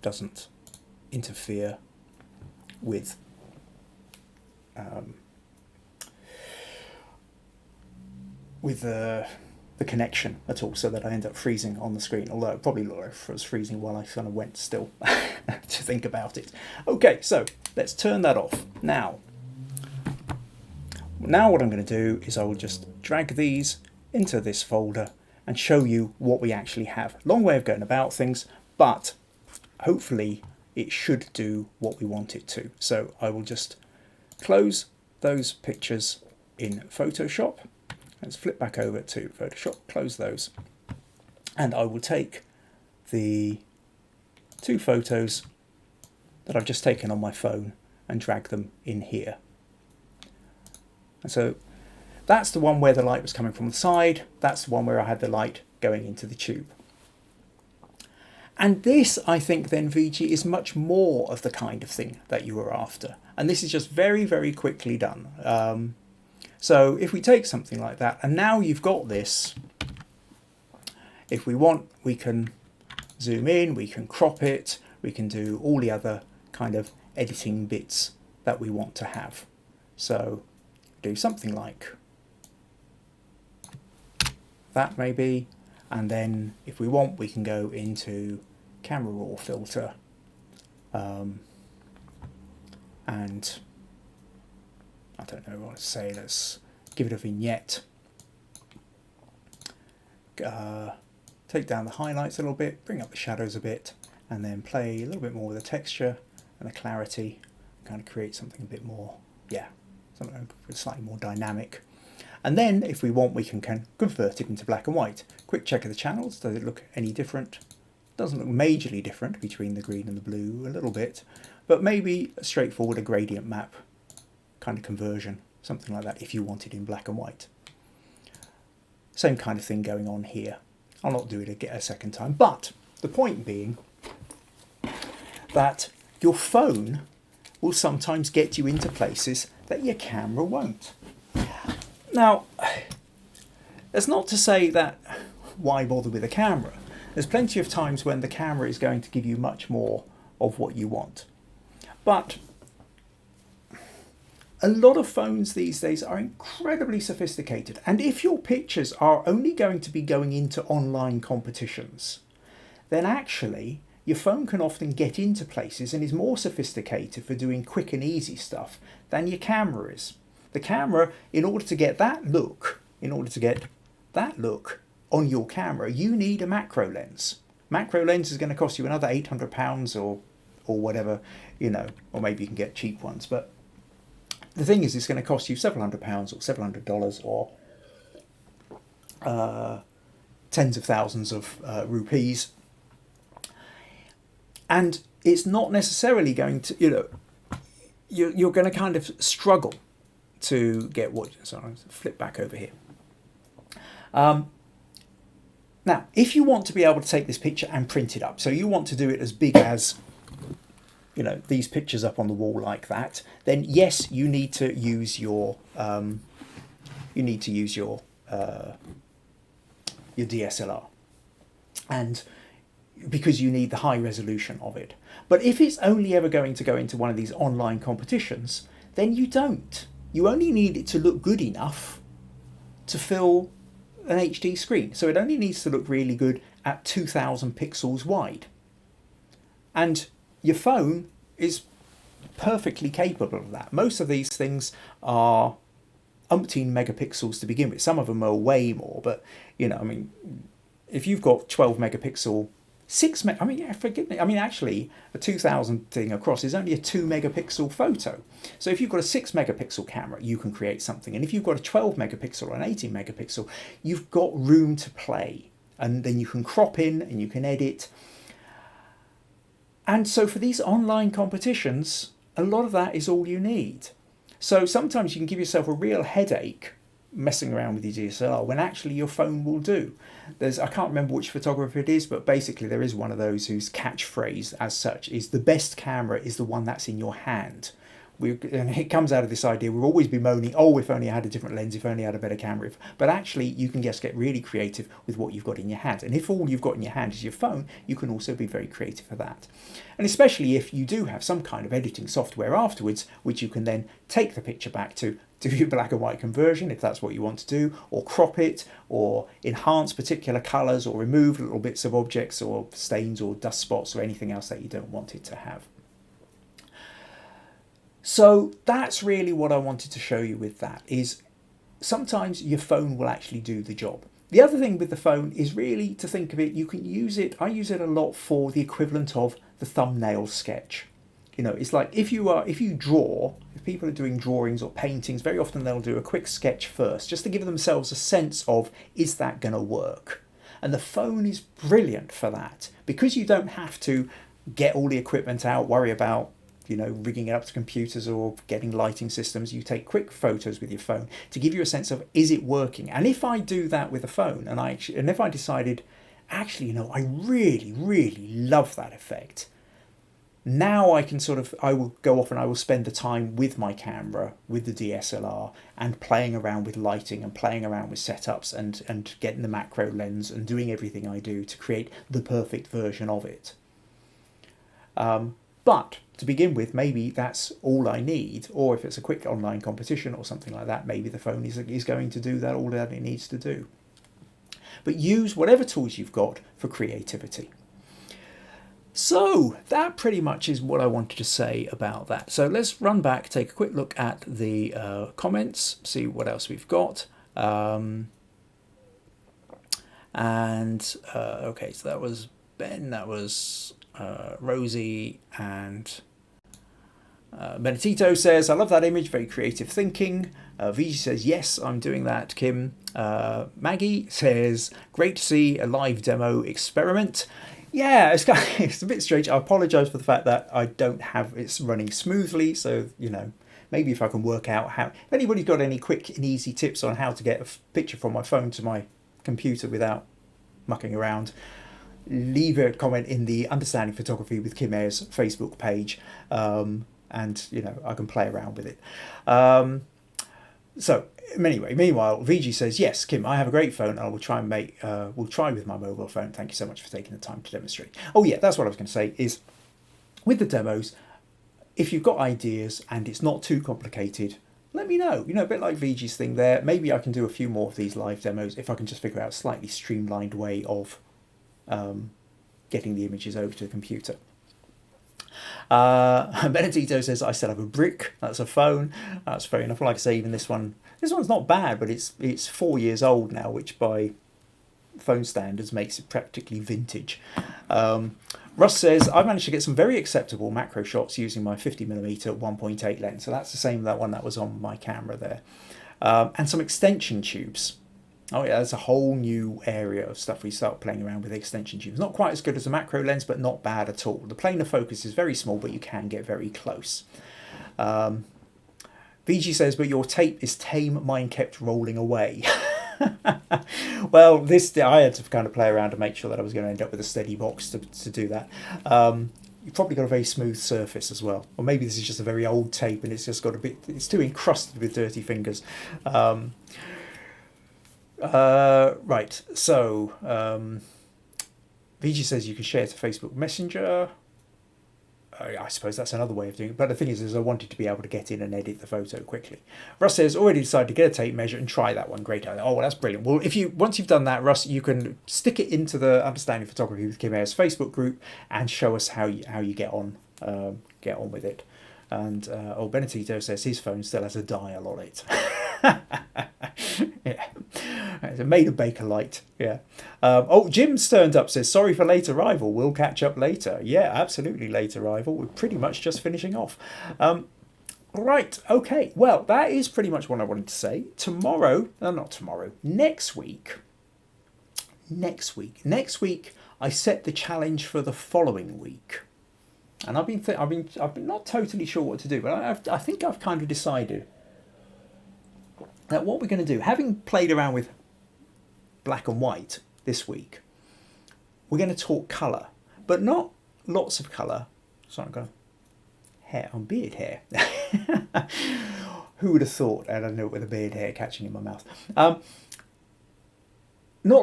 doesn't interfere with the connection at all, so that I end up freezing on the screen, although it probably looked like it was freezing while I kind of went still to think about it. Okay, so let's turn that off. Now what I'm going to do is I will just drag these into this folder and show you what we actually have. Long way of going about things, but hopefully it should do what we want it to. So I will just close those pictures in Photoshop. Let's flip back over to Photoshop, close those. And I will take the two photos that I've just taken on my phone and drag them in here. And so that's the one where the light was coming from the side. That's the one where I had the light going into the tube. And this, I think, then, VG, is much more of the kind of thing that you were after. And this is just very, very quickly done. So if we take something like that, and now you've got this, if we want, we can zoom in, we can crop it, we can do all the other kind of editing bits that we want to have. So do something like that maybe, and then if we want, we can go into camera raw filter and I don't know what to say, let's give it a vignette, take down the highlights a little bit, bring up the shadows a bit, and then play a little bit more with the texture and the clarity, kind of create something a bit more, something slightly more dynamic. And then if we want, we can convert it into black and white. Quick check of the channels, does it look any different? Doesn't look majorly different between the green and the blue, a little bit, but maybe a straightforward gradient map kind of conversion, something like that if you want it in black and white. Same kind of thing going on here. I'll not do it a second time, but the point being that your phone will sometimes get you into places that your camera won't. Now, that's not to say that why bother with a camera. There's plenty of times when the camera is going to give you much more of what you want. But a lot of phones these days are incredibly sophisticated, and if your pictures are only going to be going into online competitions, then actually your phone can often get into places and is more sophisticated for doing quick and easy stuff than your camera is. The camera, in order to get that look on your camera, you need a macro lens. Macro lens is going to cost you another £800 or whatever, or maybe you can get cheap ones. But the thing is, it's going to cost you several £100s or $700 or tens of thousands of rupees. And it's not necessarily going to, you're going to kind of struggle to get what. So I'll flip back over here. Now, if you want to be able to take this picture and print it up, so you want to do it as big as, these pictures up on the wall like that, then yes, you need to use your DSLR, and because you need the high resolution of it. But if it's only ever going to go into one of these online competitions, then you don't. You only need it to look good enough to fill an HD screen. So it only needs to look really good at 2000 pixels wide. And your phone is perfectly capable of that. Most of these things are umpteen megapixels to begin with. Some of them are way more, but if you've got 12 megapixel, actually a 2000 thing across is only a 2 megapixel photo. So if you've got a 6 megapixel camera, you can create something. And if you've got a 12 megapixel or an 18 megapixel, you've got room to play. And then you can crop in and you can edit. And so for these online competitions, a lot of that is all you need. So sometimes you can give yourself a real headache messing around with your DSLR when actually your phone will do. I can't remember which photographer it is, but basically there is one of those whose catchphrase as such is the best camera is the one that's in your hand. And it comes out of this idea, we'll always be moaning, if only I had a different lens, if only I had a better camera. But actually you can just get really creative with what you've got in your hand. And if all you've got in your hand is your phone, you can also be very creative for that. And especially if you do have some kind of editing software afterwards, which you can then take the picture back to, do your black and white conversion if that's what you want to do, or crop it, or enhance particular colours, or remove little bits of objects or stains or dust spots or anything else that you don't want it to have. So that's really what I wanted to show you with that, is sometimes your phone will actually do the job. The other thing with the phone is really to think of it, you can use it, I use it a lot for the equivalent of the thumbnail sketch. It's like if you draw, if people are doing drawings or paintings, very often they'll do a quick sketch first, just to give themselves a sense of, is that going to work? And the phone is brilliant for that, because you don't have to get all the equipment out, worry about rigging it up to computers or getting lighting systems. You take quick photos with your phone to give you a sense of, is it working? And if I do that with a phone, and if I decided, actually, I really, really love that effect, now I can I will go off and I will spend the time with my camera, with the DSLR, and playing around with lighting and playing around with setups and getting the macro lens and doing everything I do to create the perfect version of it. But to begin with, maybe that's all I need, or if it's a quick online competition or something like that, maybe the phone is going to do that, all that it needs to do. But use whatever tools you've got for creativity. So that pretty much is what I wanted to say about that. So let's run back, take a quick look at the comments, see what else we've got. Okay, so that was Ben, that was Rosie, and Benedito says, I love that image, very creative thinking. VG says, yes, I'm doing that, Kim. Maggie says, great to see a live demo experiment. Yeah, it's a bit strange. I apologise for the fact that I don't have it's running smoothly, so maybe if I can work out how. If anybody's got any quick and easy tips on how to get a picture from my phone to my computer without mucking around, leave a comment in the Understanding Photography with Kim Ayres Facebook page, and I can play around with it. So anyway, meanwhile, VG says, yes, Kim, I have a great phone. I will try and we'll try with my mobile phone. Thank you so much for taking the time to demonstrate. Oh yeah, that's what I was going to say, is with the demos, if you've got ideas and it's not too complicated, let me know. A bit like VG's thing there. Maybe I can do a few more of these live demos if I can just figure out a slightly streamlined way of getting the images over to the computer. Benedito says, I still have a brick. That's a phone. That's fair enough. Like I say, even this one's not bad, but it's 4 years old now, which by phone standards makes it practically vintage. Russ says, I managed to get some very acceptable macro shots using my 50mm 1.8 lens. So that's the same that one that was on my camera there. And some extension tubes. Oh yeah, that's a whole new area of stuff we start playing around with extension tubes. Not quite as good as a macro lens, but not bad at all. The plane of focus is very small, but you can get very close. VG says, but your tape is tame, mine kept rolling away. Well, I had to kind of play around to make sure that I was going to end up with a steady box to do that. You've probably got a very smooth surface as well. Or maybe this is just a very old tape and it's just got it's too encrusted with dirty fingers. Right, so VG says you can share to Facebook Messenger. I suppose that's another way of doing it. But the thing is I wanted to be able to get in and edit the photo quickly. Russ says, already decided to get a tape measure and try that one. Great idea. Oh, well, that's brilliant. Well, once you've done that, Russ, you can stick it into the Understanding Photography with Kim Ayres Facebook group and show us how you get on with it. And Benedito says his phone still has a dial on it. Yeah, it's a made of Baker Light. Yeah. Jim's turned up, says sorry for late arrival, we'll catch up later. Yeah, absolutely late arrival, we're pretty much just finishing off. Right, okay, well, that is pretty much what I wanted to say. Next week I set the challenge for the following week, and I've been not totally sure what to do, but I think I've kind of decided that what we're going to do, having played around with black and white this week, we're going to talk colour, but not lots of colour. So I'm going hair on beard hair. Who would have thought? And I know with a beard hair catching in my mouth. Not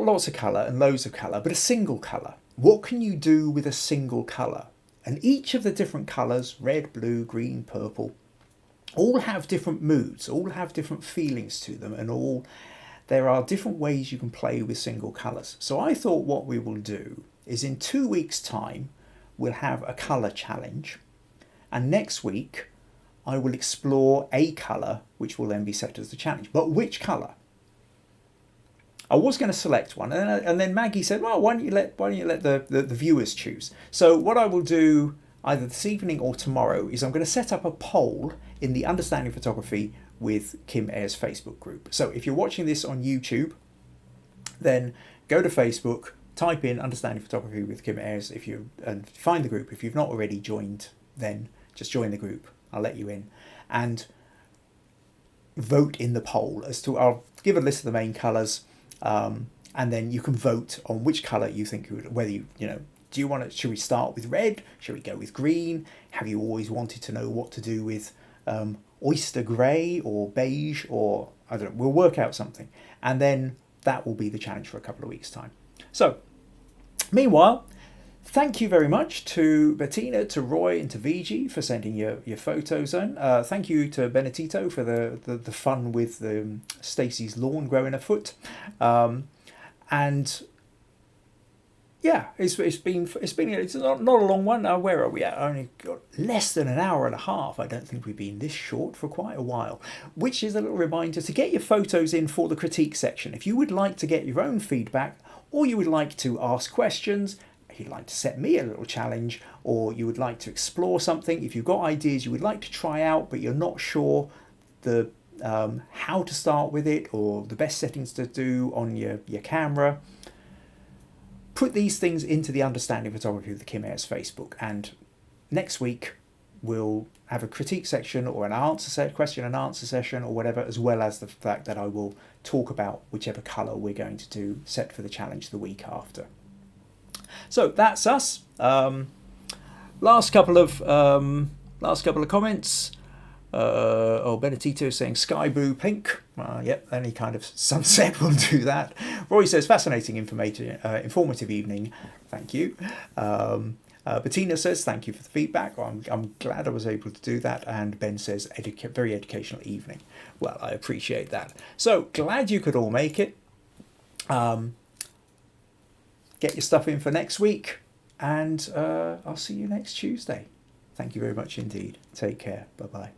lots of colour and loads of colour, but a single colour. What can you do with a single colour? And each of the different colours, red, blue, green, purple, all have different moods, all have different feelings to them, and there are different ways you can play with single colours. So I thought what we will do is in 2 weeks' time, we'll have a colour challenge. And next week, I will explore a colour, which will then be set as the challenge. But which colour? I was going to select one, and then Maggie said, well, why don't you let the viewers choose? So what I will do either this evening or tomorrow is I'm going to set up a poll in the Understanding Photography with Kim Ayres Facebook group. So if you're watching this on YouTube, then go to Facebook, type in Understanding Photography with Kim Ayres and find the group. If you've not already joined, then just join the group. I'll let you in and vote in the poll I'll give a list of the main colours, and then you can vote on which colour you think do you want to, should we start with red? Should we go with green? Have you always wanted to know what to do with oyster grey or beige, or I don't know, we'll work out something. And then that will be the challenge for a couple of weeks' time. So, meanwhile, thank you very much to Bettina, to Roy and to VG for sending your photos in. Thank you to Benedito for the fun with Stacey's lawn growing a foot. And yeah, it's not a long one. Where are we at? Only got less than an hour and a half. I don't think we've been this short for quite a while, which is a little reminder to get your photos in for the critique section. If you would like to get your own feedback, or you would like to ask questions, if you'd like to set me a little challenge, or you would like to explore something, if you've got ideas you would like to try out but you're not sure the how to start with it or the best settings to do on your camera, put these things into the Understanding Photography with the Kim Ayres Facebook, and next week we'll have a critique section or an question and answer session or whatever, as well as the fact that I will talk about whichever colour we're going to do set for the challenge the week after. So that's us. Last couple of comments. Benedito saying sky blue pink. Yep, any kind of sunset will do that. Roy says fascinating, informative evening. Thank you. Bettina says thank you for the feedback. I'm glad I was able to do that. And Ben says very educational evening. Well, I appreciate that. So glad you could all make it. Get your stuff in for next week, and I'll see you next Tuesday. Thank you very much indeed. Take care. Bye-bye.